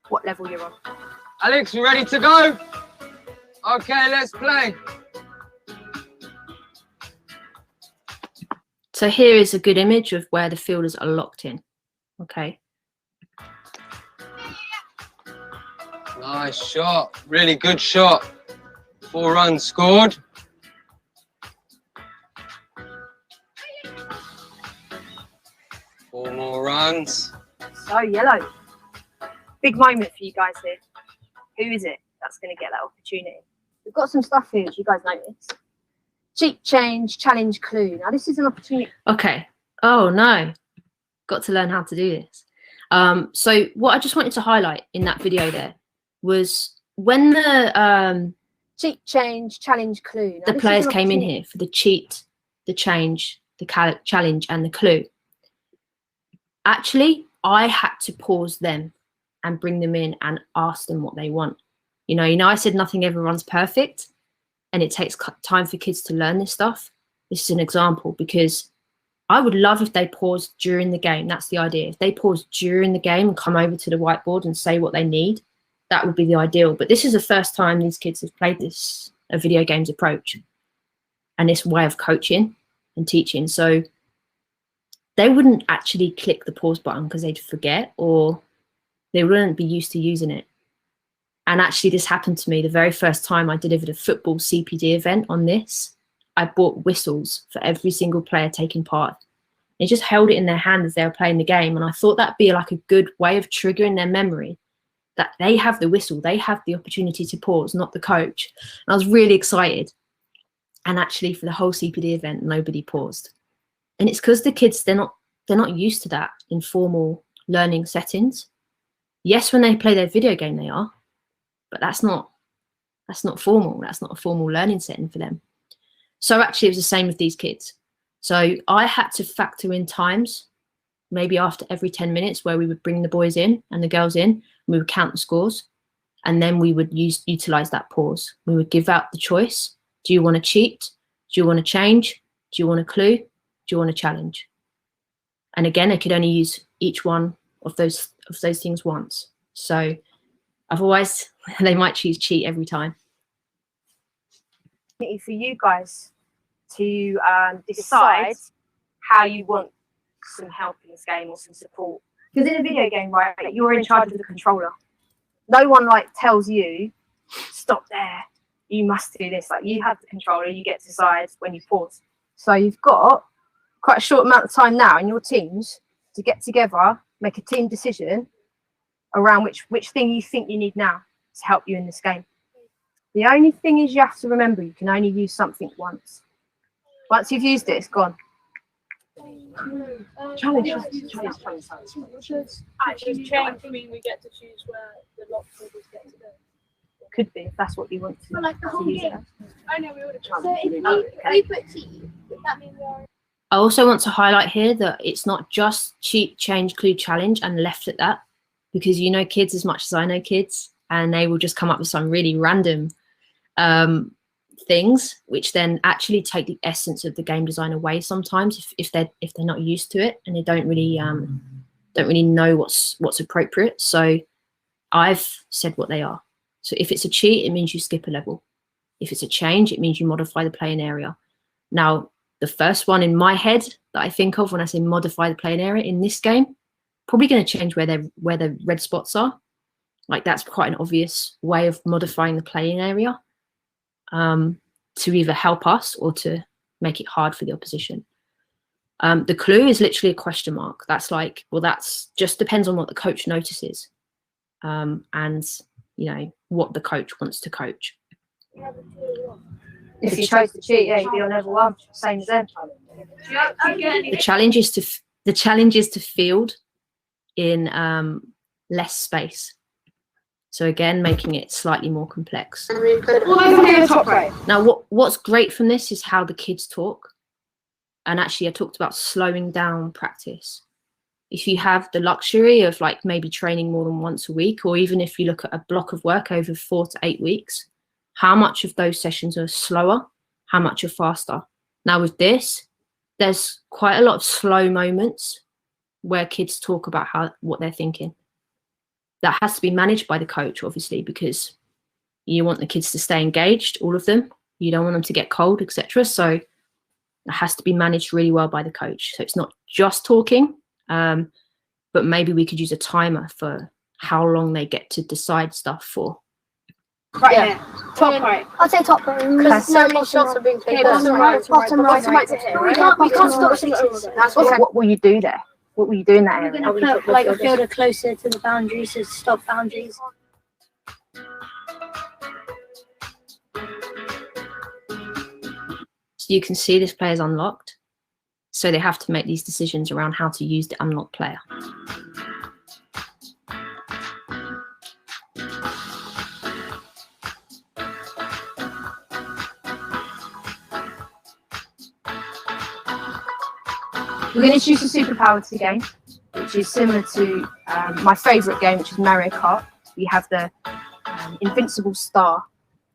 what level you're on. Alex, you ready to go? Okay, let's play. So here is a good image of where the fielders are locked in. Okay. Nice shot. Really good shot. 4 runs scored. Four more runs. So, yellow. Big moment for you guys here. Who is it that's going to get that opportunity? We've got some stuff here, as you guys notice. Cheat change, challenge, clue. Now, this is an opportunity. Okay. Oh, no. Got to learn how to do this. So what I just wanted to highlight in that video there was when the cheat change, challenge, clue. Now, the players came in here for the cheat, the change, the challenge, and the clue. Actually, I had to pause them and bring them in and ask them what they want. You know, I said nothing ever runs perfect, and it takes time for kids to learn this stuff. This is an example, because I would love if they paused during the game. That's the idea. If they pause during the game and come over to the whiteboard and say what they need, that would be the ideal. But this is the first time these kids have played this, a video games approach and this way of coaching and teaching. So they wouldn't actually click the pause button because they'd forget, or they wouldn't be used to using it. And actually this happened to me the very first time I delivered a football CPD event on this. I bought whistles for every single player taking part. They just held it in their hand as they were playing the game. And I thought that'd be like a good way of triggering their memory that they have the whistle, they have the opportunity to pause, not the coach. And I was really excited. And actually for the whole CPD event, nobody paused. And it's because the kids, they're not used to that in formal learning settings. Yes, when they play their video game, they are, but that's not formal. That's not a formal learning setting for them. So actually it was the same with these kids. So I had to factor in times, maybe after every 10 minutes, where we would bring the boys in and the girls in, and we would count the scores. And then we would utilize that pause. We would give out the choice. Do you want to cheat? Do you want to change? Do you want a clue? Do you want a challenge? And again, I could only use each one of those things once. So otherwise, they might choose cheat every time. For you guys to decide how you want some help in this game or some support. Because in a video game, right, you're in charge of the controller. No one like tells you, stop there, you must do this. Like, you have the controller, you get to decide when you pause. So you've got quite a short amount of time now in your teams to get together, make a team decision around which thing you think you need now to help you in this game. The only thing is, you have to remember, you can only use something once. Once you've used it, it's gone. Challenge. Actually, change mean we get to choose where the locked figures get to go. Could be, if that's what you want to. But like the whole use game. it. I know we would have challenged. So if we put cheat, would that mean we are? I also want to highlight here that it's not just cheat, change, clue, challenge and left at that, because you know kids as much as I know kids, and they will just come up with some really random things, which then actually take the essence of the game design away sometimes if they're not used to it and they don't really know what's appropriate. So I've said what they are. So if it's a cheat, it means you skip a level. If it's a change, it means you modify the playing area. Now, the first one in my head that I think of when I say modify the playing area in this game, probably going to change where the red spots are. Like, that's quite an obvious way of modifying the playing area to either help us or to make it hard for the opposition. The clue is literally a question mark. That's like, well, that's just depends on what the coach notices and, you know, what the coach wants to coach. If you chose to cheat, yeah, you'd be on level 1, same as them. The challenge is to field in less space. So again, making it slightly more complex. Now, what's great from this is how the kids talk. And actually, I talked about slowing down practice. If you have the luxury of like maybe training more than once a week, or even if you look at a block of work over 4 to 8 weeks, how much of those sessions are slower, how much are faster? Now with this, there's quite a lot of slow moments where kids talk about what they're thinking. That has to be managed by the coach, obviously, because you want the kids to stay engaged, all of them. You don't want them to get cold, etc. So it has to be managed really well by the coach. So it's not just talking, but maybe we could use a timer for how long they get to decide stuff for. Right here. Top right. I'd say top right. Because no shots are being played. Bottom right. Bottom right to here. We can't stop sixes. What will you do there? What will you do in that We're area? going to put like a fielder closer to the boundaries to stop boundaries. So you can see this player's unlocked. So they have to make these decisions around how to use the unlocked player. We're going to introduce a superpower to the game, which is similar to my favourite game, which is Mario Kart. You have the invincible star.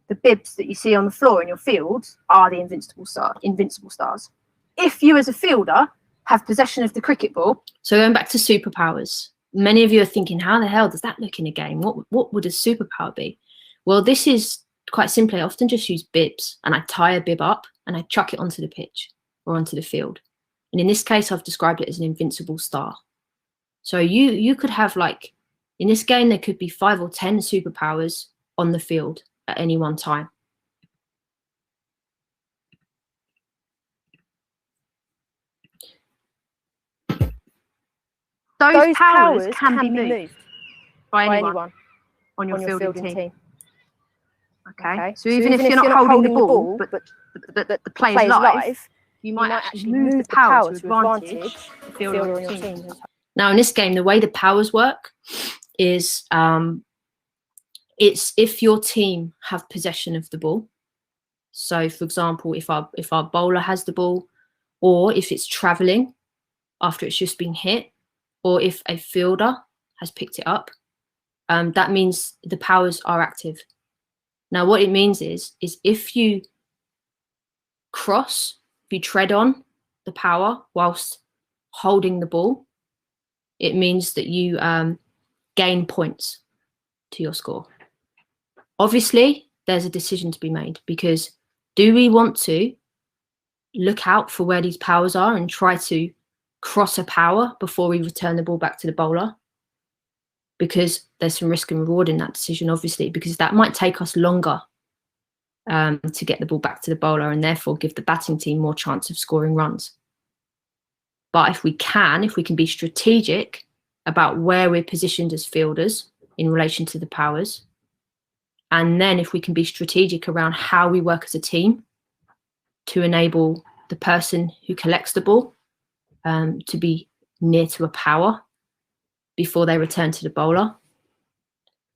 The bibs that you see on the floor in your field are the invincible stars. If you as a fielder have possession of the cricket ball. So going back to superpowers, many of you are thinking, how the hell does that look in a game? What would a superpower be? Well, this is quite simply, I often just use bibs and I tie a bib up and I chuck it onto the pitch or onto the field. And in this case, I've described it as an invincible star. So you could have, like, in this game, there could be 5 or 10 superpowers on the field at any one time. those powers can be moved by anyone on your fielding team. Okay, so even if you're not holding the ball, but the player's live, you might actually move the power to advantage the fielder on your team. Now, in this game, the way the powers work is it's if your team have possession of the ball. So, for example, if our bowler has the ball, or if it's travelling after it's just been hit, or if a fielder has picked it up, that means the powers are active. Now, what it means is if you cross, if you tread on the power whilst holding the ball, it means that you gain points to your score. Obviously, there's a decision to be made, because do we want to look out for where these powers are and try to cross a power before we return the ball back to the bowler? Because there's some risk and reward in that decision, obviously, because that might take us longer to get the ball back to the bowler, and therefore give the batting team more chance of scoring runs. But if we can be strategic about where we're positioned as fielders in relation to the powers, and then if we can be strategic around how we work as a team to enable the person who collects the ball to be near to a power before they return to the bowler,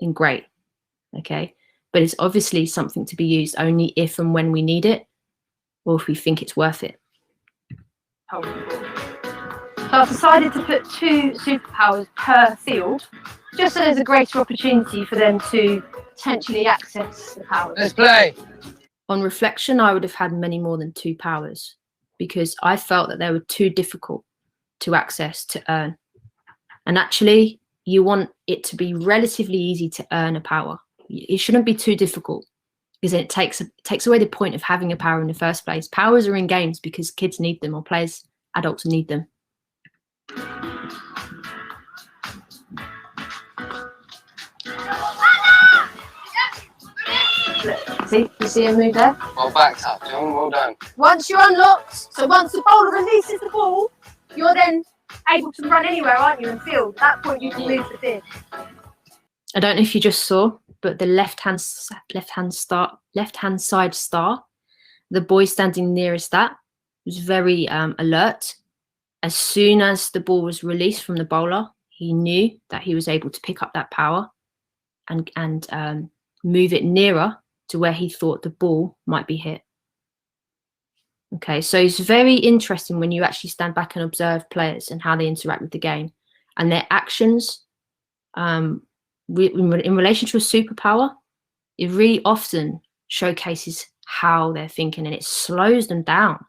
then great, okay? But it's obviously something to be used only if and when we need it, or if we think it's worth it. So I've decided to put 2 superpowers per field, just so there's a greater opportunity for them to potentially access the powers. Let's play. On reflection, I would have had many more than 2 powers, because I felt that they were too difficult to access, to earn. And actually, you want it to be relatively easy to earn a power. It shouldn't be too difficult, because it takes away the point of having a power in the first place. Powers are in games because kids need them, or players, adults need them. See, you see a move there? Well backed up, John. Well done. Once you're unlocked, so once the bowler releases the ball, you're then able to run anywhere, aren't you, in field? At that point, you can move the field. I don't know if you just saw, but the left-hand side star, the boy standing nearest that, was very alert. As soon as the ball was released from the bowler, he knew that he was able to pick up that power and move it nearer to where he thought the ball might be hit. Okay, so it's very interesting when you actually stand back and observe players and how they interact with the game, and their actions in relation to a superpower. It really often showcases how they're thinking, and it slows them down,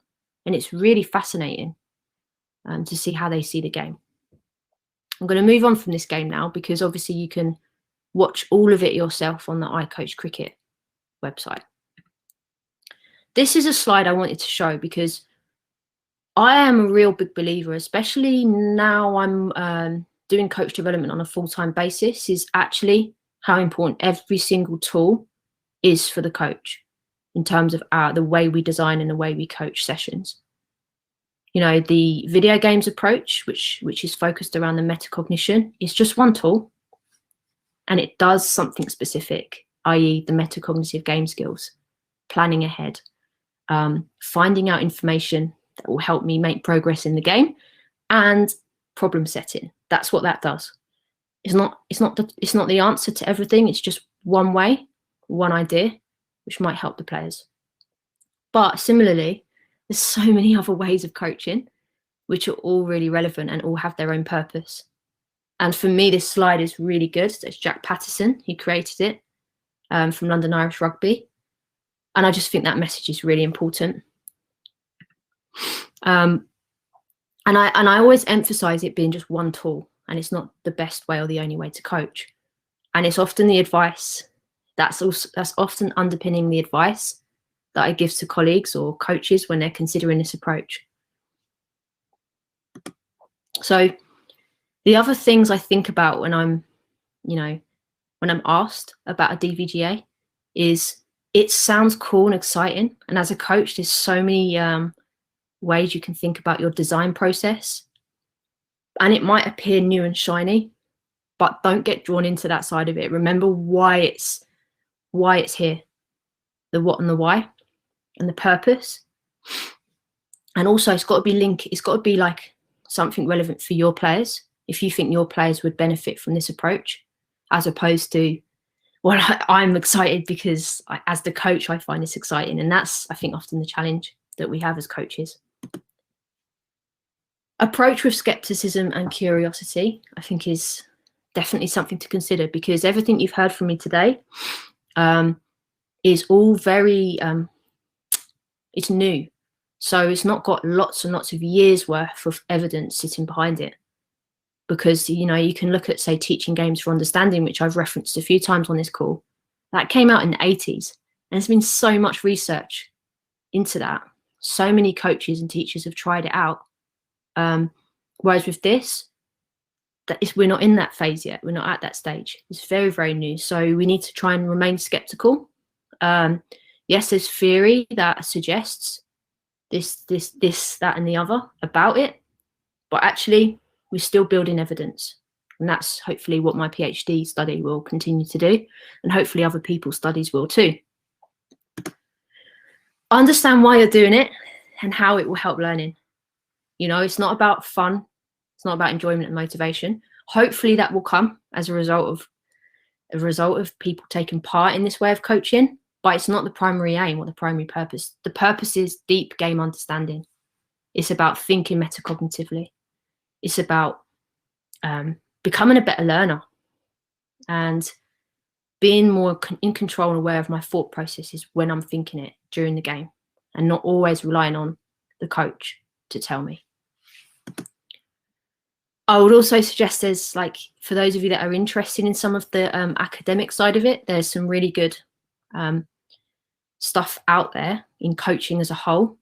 and it's really fascinating to see how they see the game. I'm going to move on from this game now, because obviously you can watch all of it yourself on the iCoach Cricket website. This is a slide I wanted to show because I am a real big believer, especially now I'm doing coach development on a full-time basis, is actually how important every single tool is for the coach in terms of the way we design and the way we coach sessions. You know, the video games approach, which is focused around the metacognition, is just one tool, and it does something specific, i.e. the metacognitive game skills, planning ahead, finding out information that will help me make progress in the game, and problem setting. That's what that does. It's not the answer to everything. It's just one way, one idea, which might help the players. But similarly, there's so many other ways of coaching, which are all really relevant and all have their own purpose. And for me, this slide is really good. It's Jack Patterson, he created it from London Irish Rugby. And I just think that message is really important. And I always emphasize it being just one tool, and it's not the best way or the only way to coach. And it's often the advice that's often underpinning the advice that I give to colleagues or coaches when they're considering this approach. So the other things I think about when I'm asked about a DVGA is it sounds cool and exciting. And as a coach, there's so many ways you can think about your design process. and it might appear new and shiny, but don't get drawn into that side of it. Remember why it's here, the what and the why and the purpose. And also it's got to be it's got to be like something relevant for your players. If you think your players would benefit from this approach, as opposed to, well, I'm excited because as the coach, I find this exciting. And that's, I think, often the challenge that we have as coaches. Approach with skepticism and curiosity, I think, is definitely something to consider, because everything you've heard from me today is all very, it's new. So it's not got lots and lots of years worth of evidence sitting behind it. Because, you know, you can look at, say, Teaching Games for Understanding, which I've referenced a few times on this call. That came out in the 80s. And there's been so much research into that. So many coaches and teachers have tried it out. Whereas with this, we're not in that phase yet. We're not at that stage. It's very, very new. So we need to try and remain skeptical. Yes, there's theory that suggests this, that, and the other about it. But actually, we're still building evidence. And that's hopefully what my PhD study will continue to do. And hopefully other people's studies will too. Understand why you're doing it and how it will help learning. You know, it's not about fun. It's not about enjoyment and motivation. Hopefully that will come as a result of people taking part in this way of coaching, but it's not the primary aim or the primary purpose. The purpose is deep game understanding. It's about thinking metacognitively. It's about becoming a better learner and being more in control and aware of my thought processes when I'm thinking it during the game, and not always relying on the coach to tell me. I would also suggest there's, like, for those of you that are interested in some of the academic side of it, there's some really good stuff out there in coaching as a whole,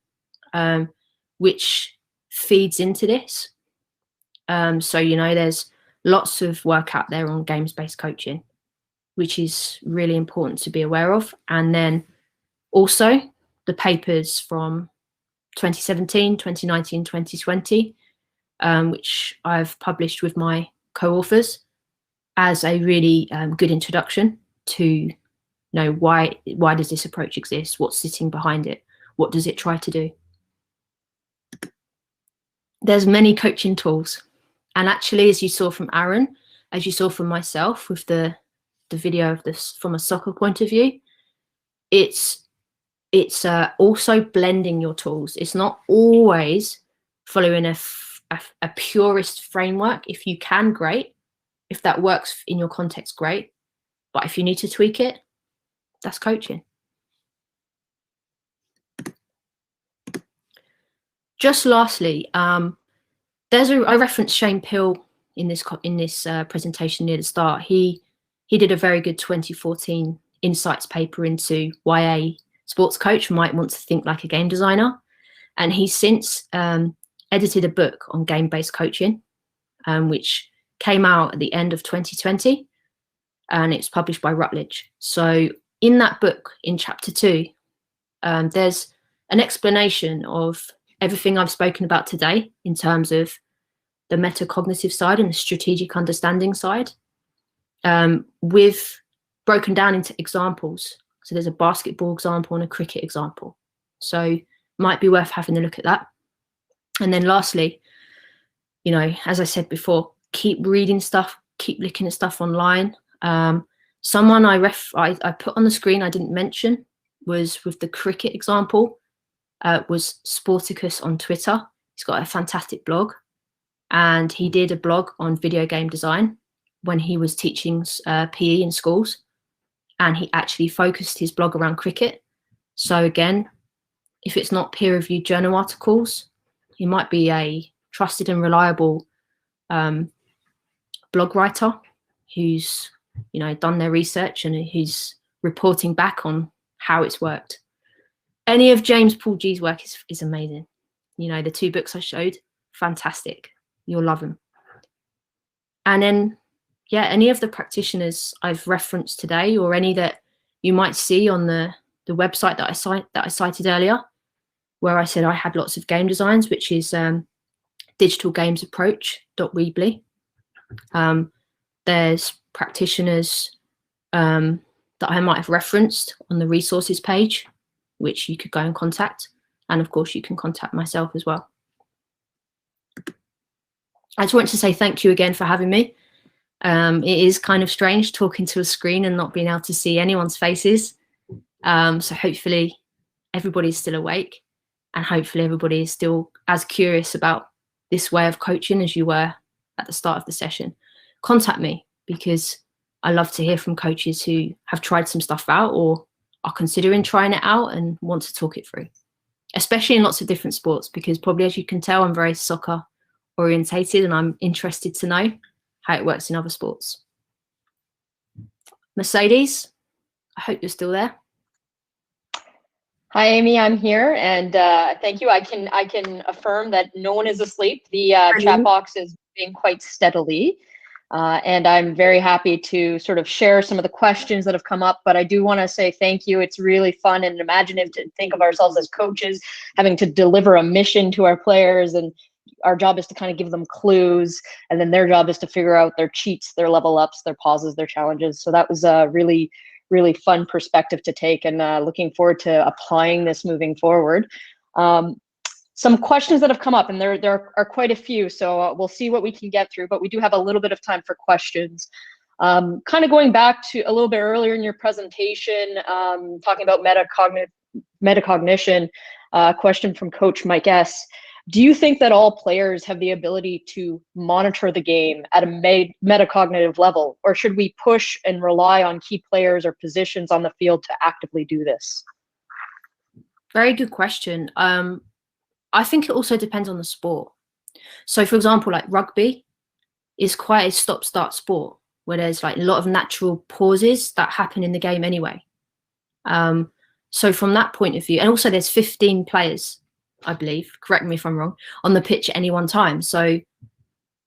which feeds into this. So, you know, there's lots of work out there on games-based coaching, which is really important to be aware of. And then also the papers from 2017, 2019, 2020, which I've published with my co-authors as a really good introduction to, you know, why does this approach exist? What's sitting behind it? What does it try to do? There's many coaching tools. And actually, as you saw from Aaron, as you saw from myself with the video of this from a soccer point of view, it's also blending your tools. It's not always following a purist framework. If you can, great. If that works in your context, great. But if you need to tweak it, that's coaching. Just lastly, I referenced Shane Pill in this presentation near the start. He did a very good 2014 insights paper into why a sports coach might want to think like a game designer, and he's since edited a book on game-based coaching, which came out at the end of 2020, and it's published by Routledge. So in that book, in chapter 2, there's an explanation of everything I've spoken about today in terms of the metacognitive side and the strategic understanding side, with broken down into examples. So there's a basketball example and a cricket example. So might be worth having a look at that. And then lastly, you know, as I said before, keep reading stuff, keep looking at stuff online. Someone I put on the screen I didn't mention was with the cricket example, was Sporticus on Twitter. He's got a fantastic blog, and he did a blog on video game design when he was teaching PE in schools, and he actually focused his blog around cricket. So again, if it's not peer-reviewed journal articles, he might be a trusted and reliable blog writer who's, you know, done their research and who's reporting back on how it's worked. Any of James Paul G's work is amazing. You know, the 2 books I showed, fantastic. You'll love them. And then, yeah, any of the practitioners I've referenced today, or any that you might see on the website that I cited earlier, where I said I had lots of game designs, which is digitalgamesapproach.weebly. There's practitioners that I might have referenced on the resources page, which you could go and contact. And of course, you can contact myself as well. I just want to say thank you again for having me. It is kind of strange talking to a screen and not being able to see anyone's faces. So hopefully everybody's still awake, and hopefully everybody is still as curious about this way of coaching as you were at the start of the session. Contact me, because I love to hear from coaches who have tried some stuff out or are considering trying it out and want to talk it through, especially in lots of different sports, because probably, as you can tell, I'm very soccer orientated and I'm interested to know how it works in other sports. Mercedes, I hope you're still there. Hi, Amy, I'm here, and thank you. I can affirm that no one is asleep. The chat box is moving quite steadily, and I'm very happy to sort of share some of the questions that have come up, but I do want to say thank you. It's really fun and imaginative to think of ourselves as coaches having to deliver a mission to our players, and our job is to kind of give them clues, and then their job is to figure out their cheats, their level ups, their pauses, their challenges. So that was a really fun perspective to take, and looking forward to applying this moving forward. Some questions that have come up, and there are quite a few, so we'll see what we can get through, but we do have a little bit of time for questions. Kind of going back to a little bit earlier in your presentation, talking about metacognition, question from Coach Mike S. Do you think that all players have the ability to monitor the game at a metacognitive level, or should we push and rely on key players or positions on the field to actively do this? Very good question. I think it also depends on the sport. So, for example, like rugby is quite a stop-start sport where there's like a lot of natural pauses that happen in the game anyway. So from that point of view, and also there's 15 players, I believe, correct me if I'm wrong, on the pitch at any one time. So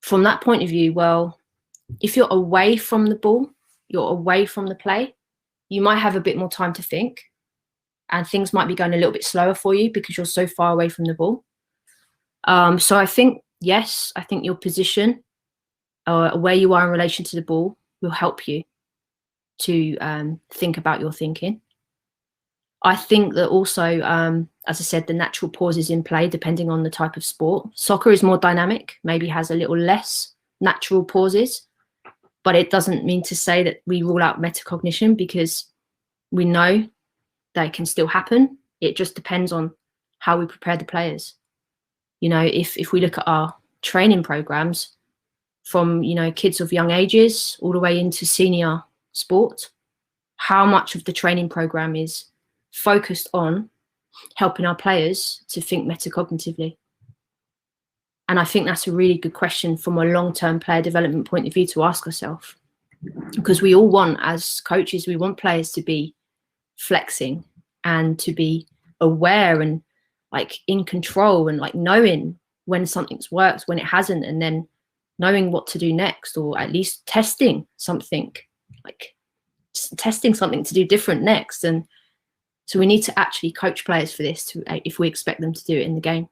from that point of view, well, if you're away from the ball, you're away from the play, you might have a bit more time to think, and things might be going a little bit slower for you because you're so far away from the ball. So I think, yes, I think your position where you are in relation to the ball will help you to think about your thinking. I think that also, as I said, the natural pauses in play, depending on the type of sport. Soccer is more dynamic, maybe has a little less natural pauses, but it doesn't mean to say that we rule out metacognition, because we know that it can still happen. It just depends on how we prepare the players. You know, if we look at our training programs from, you know, kids of young ages all the way into senior sport, how much of the training program is focused on helping our players to think metacognitively? And I think that's a really good question from a long-term player development point of view to ask ourselves, because we all want, as coaches, we want players to be flexing and to be aware and like in control and like knowing when something's worked, when it hasn't, and then knowing what to do next, or at least testing something, like testing something to do different next. And so we need to actually coach players for this if we expect them to do it in the game.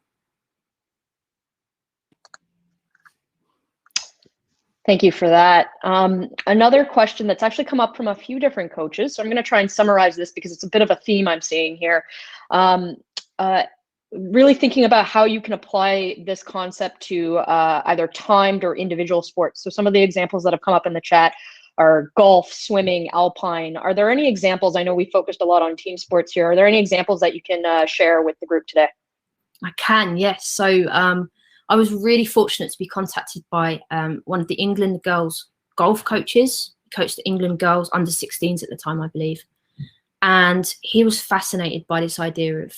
Thank you for that. Another question that's actually come up from a few different coaches, so I'm going to try and summarize this because it's a bit of a theme I'm seeing here. Really thinking about how you can apply this concept to either timed or individual sports. So some of the examples that have come up in the chat are golf, swimming, alpine. Are there any examples? I know we focused a lot on team sports here. Are there any examples that you can share with the group today? I can, yes. So I was really fortunate to be contacted by one of the England girls golf coaches. He coached the England girls under 16s at the time, I believe. And he was fascinated by this idea of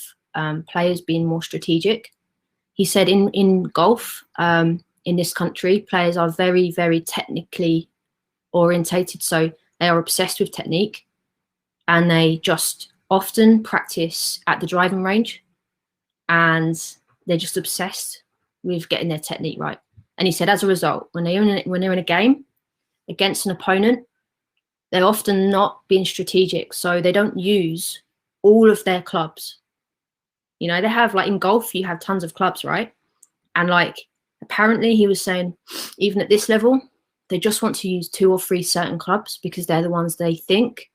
players being more strategic. He said in golf, in this country, players are very, very technically orientated. So they are obsessed with technique, and they just often practice at the driving range, and they're just obsessed with getting their technique right. And he said, as a result, when they're in a game against an opponent, they're often not being strategic. So they don't use all of their clubs. You know, they have, like in golf, you have tons of clubs, right? And like apparently he was saying, even at this level, they just want to use 2 or 3 certain clubs because they're the ones they think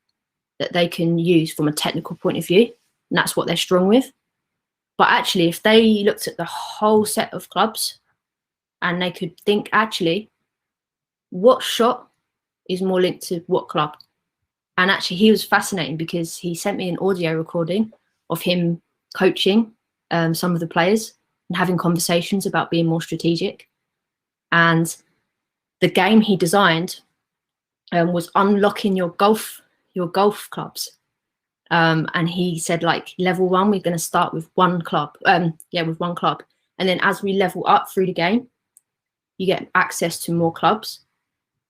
that they can use from a technical point of view, and that's what they're strong with. But actually, if they looked at the whole set of clubs and they could think, actually, what shot is more linked to what club? And actually, he was fascinating because he sent me an audio recording of him coaching some of the players and having conversations about being more strategic. And the game he designed was unlocking your golf clubs. And he said, like, level 1, we're going to start with 1 club. With 1 club. And then as we level up through the game, you get access to more clubs.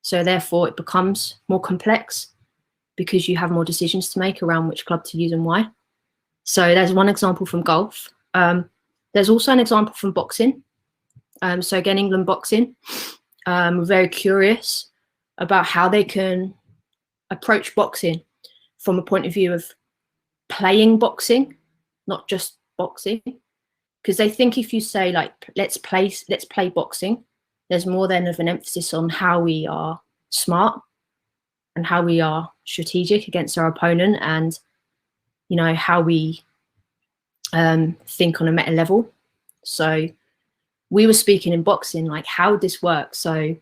So therefore, it becomes more complex because you have more decisions to make around which club to use and why. So there's one example from golf. There's also an example from boxing. So again, England boxing, we're very curious about how they can approach boxing from a point of view of playing boxing, not just boxing. Because they think if you say, like, let's play boxing, there's more then of an emphasis on how we are smart and how we are strategic against our opponent, and how we think on a meta level. So we were speaking in boxing, like, how would this work? So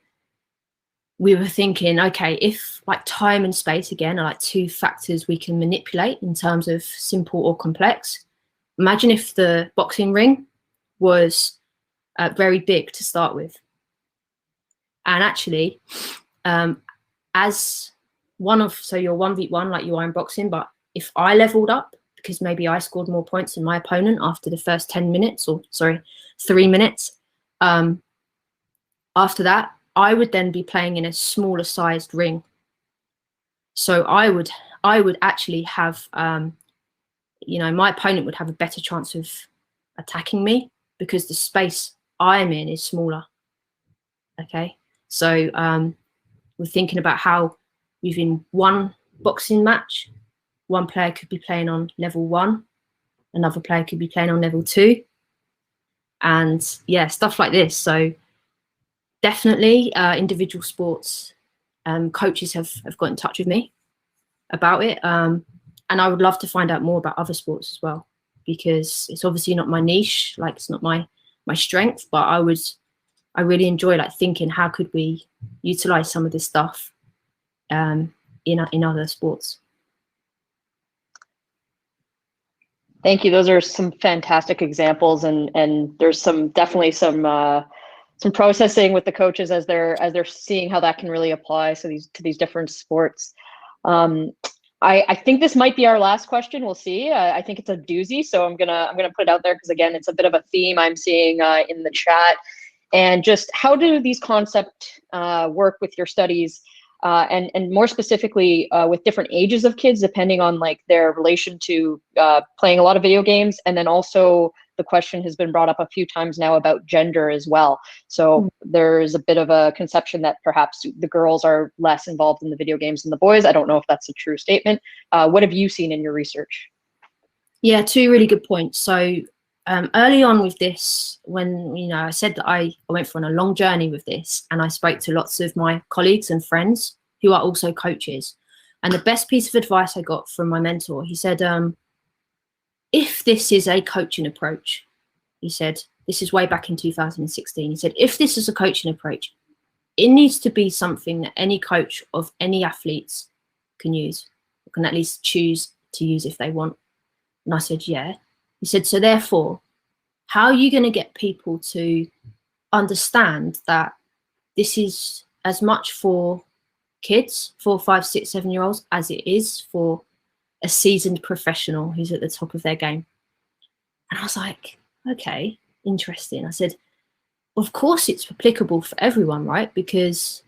we were thinking, okay, if like time and space again are like 2 factors we can manipulate in terms of simple or complex, imagine if the boxing ring was very big to start with. And actually, as so you're 1v1 like you are in boxing, but if I leveled up because maybe I scored more points than my opponent after the first 3 minutes, after that, I would then be playing in a smaller sized ring. So I would actually have, my opponent would have a better chance of attacking me because the space I'm in is smaller. Okay, so we're thinking about how within one boxing match, one player could be playing on level 1, another player could be playing on level 2, and yeah, stuff like this. So definitely individual sports coaches have got in touch with me about it, and I would love to find out more about other sports as well, because it's obviously not my niche, like it's not my strength, but I really enjoy like thinking how could we utilize some of this stuff in other sports. Thank you. Those are some fantastic examples, and there's definitely some processing with the coaches as they're seeing how that can really apply to these different sports. I think this might be our last question. We'll see. I think it's a doozy, so I'm gonna put it out there because again, it's a bit of a theme I'm seeing in the chat. And just how do these concepts work with your studies, and more specifically with different ages of kids, depending on like their relation to playing a lot of video games, and then also the question has been brought up a few times now about gender as well. So there's a bit of a conception that perhaps the girls are less involved in the video games than the boys. I don't know if that's a true statement. What have you seen in your research? Yeah, 2 really good points. So early on with this, when I said that I went on a long journey with this, and I spoke to lots of my colleagues and friends who are also coaches. And the best piece of advice I got from my mentor, he said, if this is a coaching approach, he said, this is way back in 2016. He said, if this is a coaching approach, it needs to be something that any coach of any athletes can use, or can at least choose to use if they want. And I said, yeah. He said, so therefore, how are you going to get people to understand that this is as much for kids, 4, 5, 6, 7-year-olds, as it is for a seasoned professional who's at the top of their game? And I was like, okay, interesting. I said, of course it's applicable for everyone, right? Because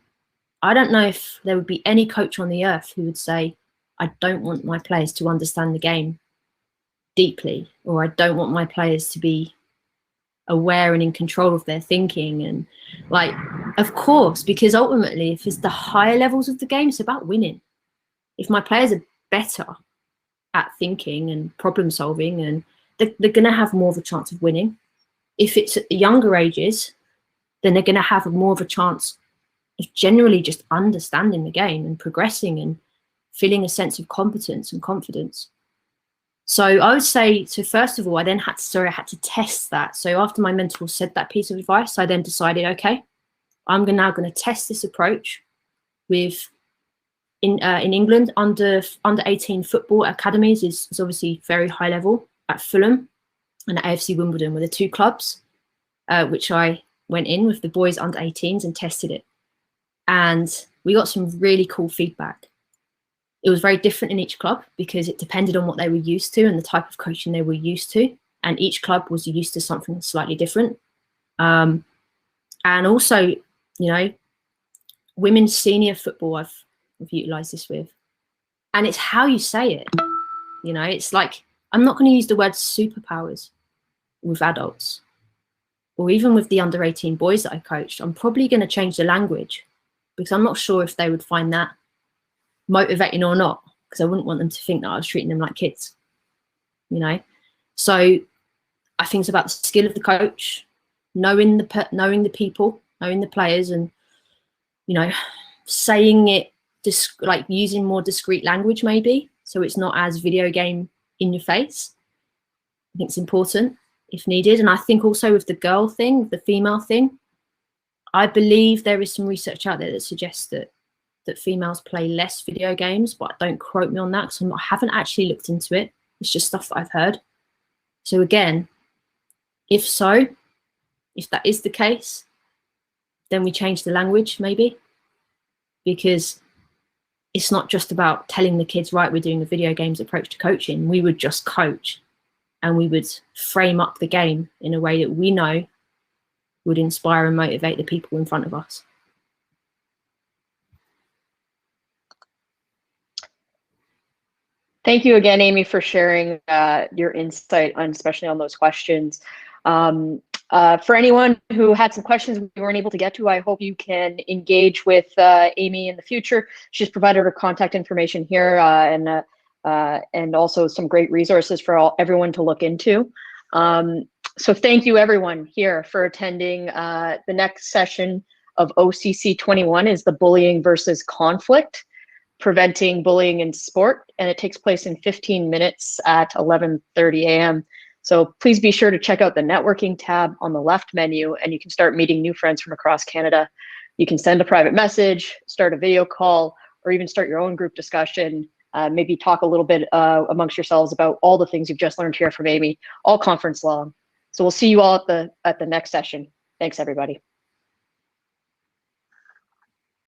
I don't know if there would be any coach on the earth who would say, I don't want my players to understand the game deeply, or I don't want my players to be aware and in control of their thinking. And like, of course, because ultimately, if it's the higher levels of the game, it's about winning. If my players are better at thinking and problem solving, and they're going to have more of a chance of winning. If it's at the younger ages, then they're going to have more of a chance of generally just understanding the game and progressing and feeling a sense of competence and confidence. So I would say, so first of all, I had to test that. So after my mentor said that piece of advice, I then decided, okay, I'm now going to test this approach with, in England, under 18 football academies is obviously very high level at Fulham and at AFC Wimbledon were the two clubs, which I went in with the boys under 18s and tested it. And we got some really cool feedback. It was very different in each club because it depended on what they were used to and the type of coaching they were used to. And each club was used to something slightly different. And also, you know, women's senior football I've utilised this with. And it's how you say it. You know, it's like, I'm not going to use the word superpowers with adults. Or even with the under 18 boys that I coached, I'm probably going to change the language because I'm not sure if they would find that motivating or not, because I wouldn't want them to think that I was treating them like kids, you know. So I think it's about the skill of the coach, knowing the people, knowing the players, and, you know, saying it like using more discreet language maybe, so it's not as video game in your face. I think it's important if needed. And I think also with the girl thing, the female thing, I believe there is some research out there that suggests that females play less video games, but don't quote me on that because I haven't actually looked into it. It's just stuff that I've heard. So again, if that is the case, then we change the language maybe, because it's not just about telling the kids, right, we're doing a video games approach to coaching. We would just coach and we would frame up the game in a way that we know would inspire and motivate the people in front of us. Thank you again, Amy, for sharing your insight on, especially on those questions. For anyone who had some questions we weren't able to get to, I hope you can engage with Amy in the future. She's provided her contact information here and also some great resources for everyone to look into. So thank you everyone here for attending. The next session of OCC21 is the Bullying versus Conflict, Preventing Bullying in Sport, and it takes place in 15 minutes at 11:30 a.m. So please be sure to check out the networking tab on the left menu, and you can start meeting new friends from across Canada. You can send a private message, start a video call, or even start your own group discussion. Maybe talk a little bit amongst yourselves about all the things you've just learned here from Amy, all conference long. So we'll see you all at the next session. Thanks, everybody.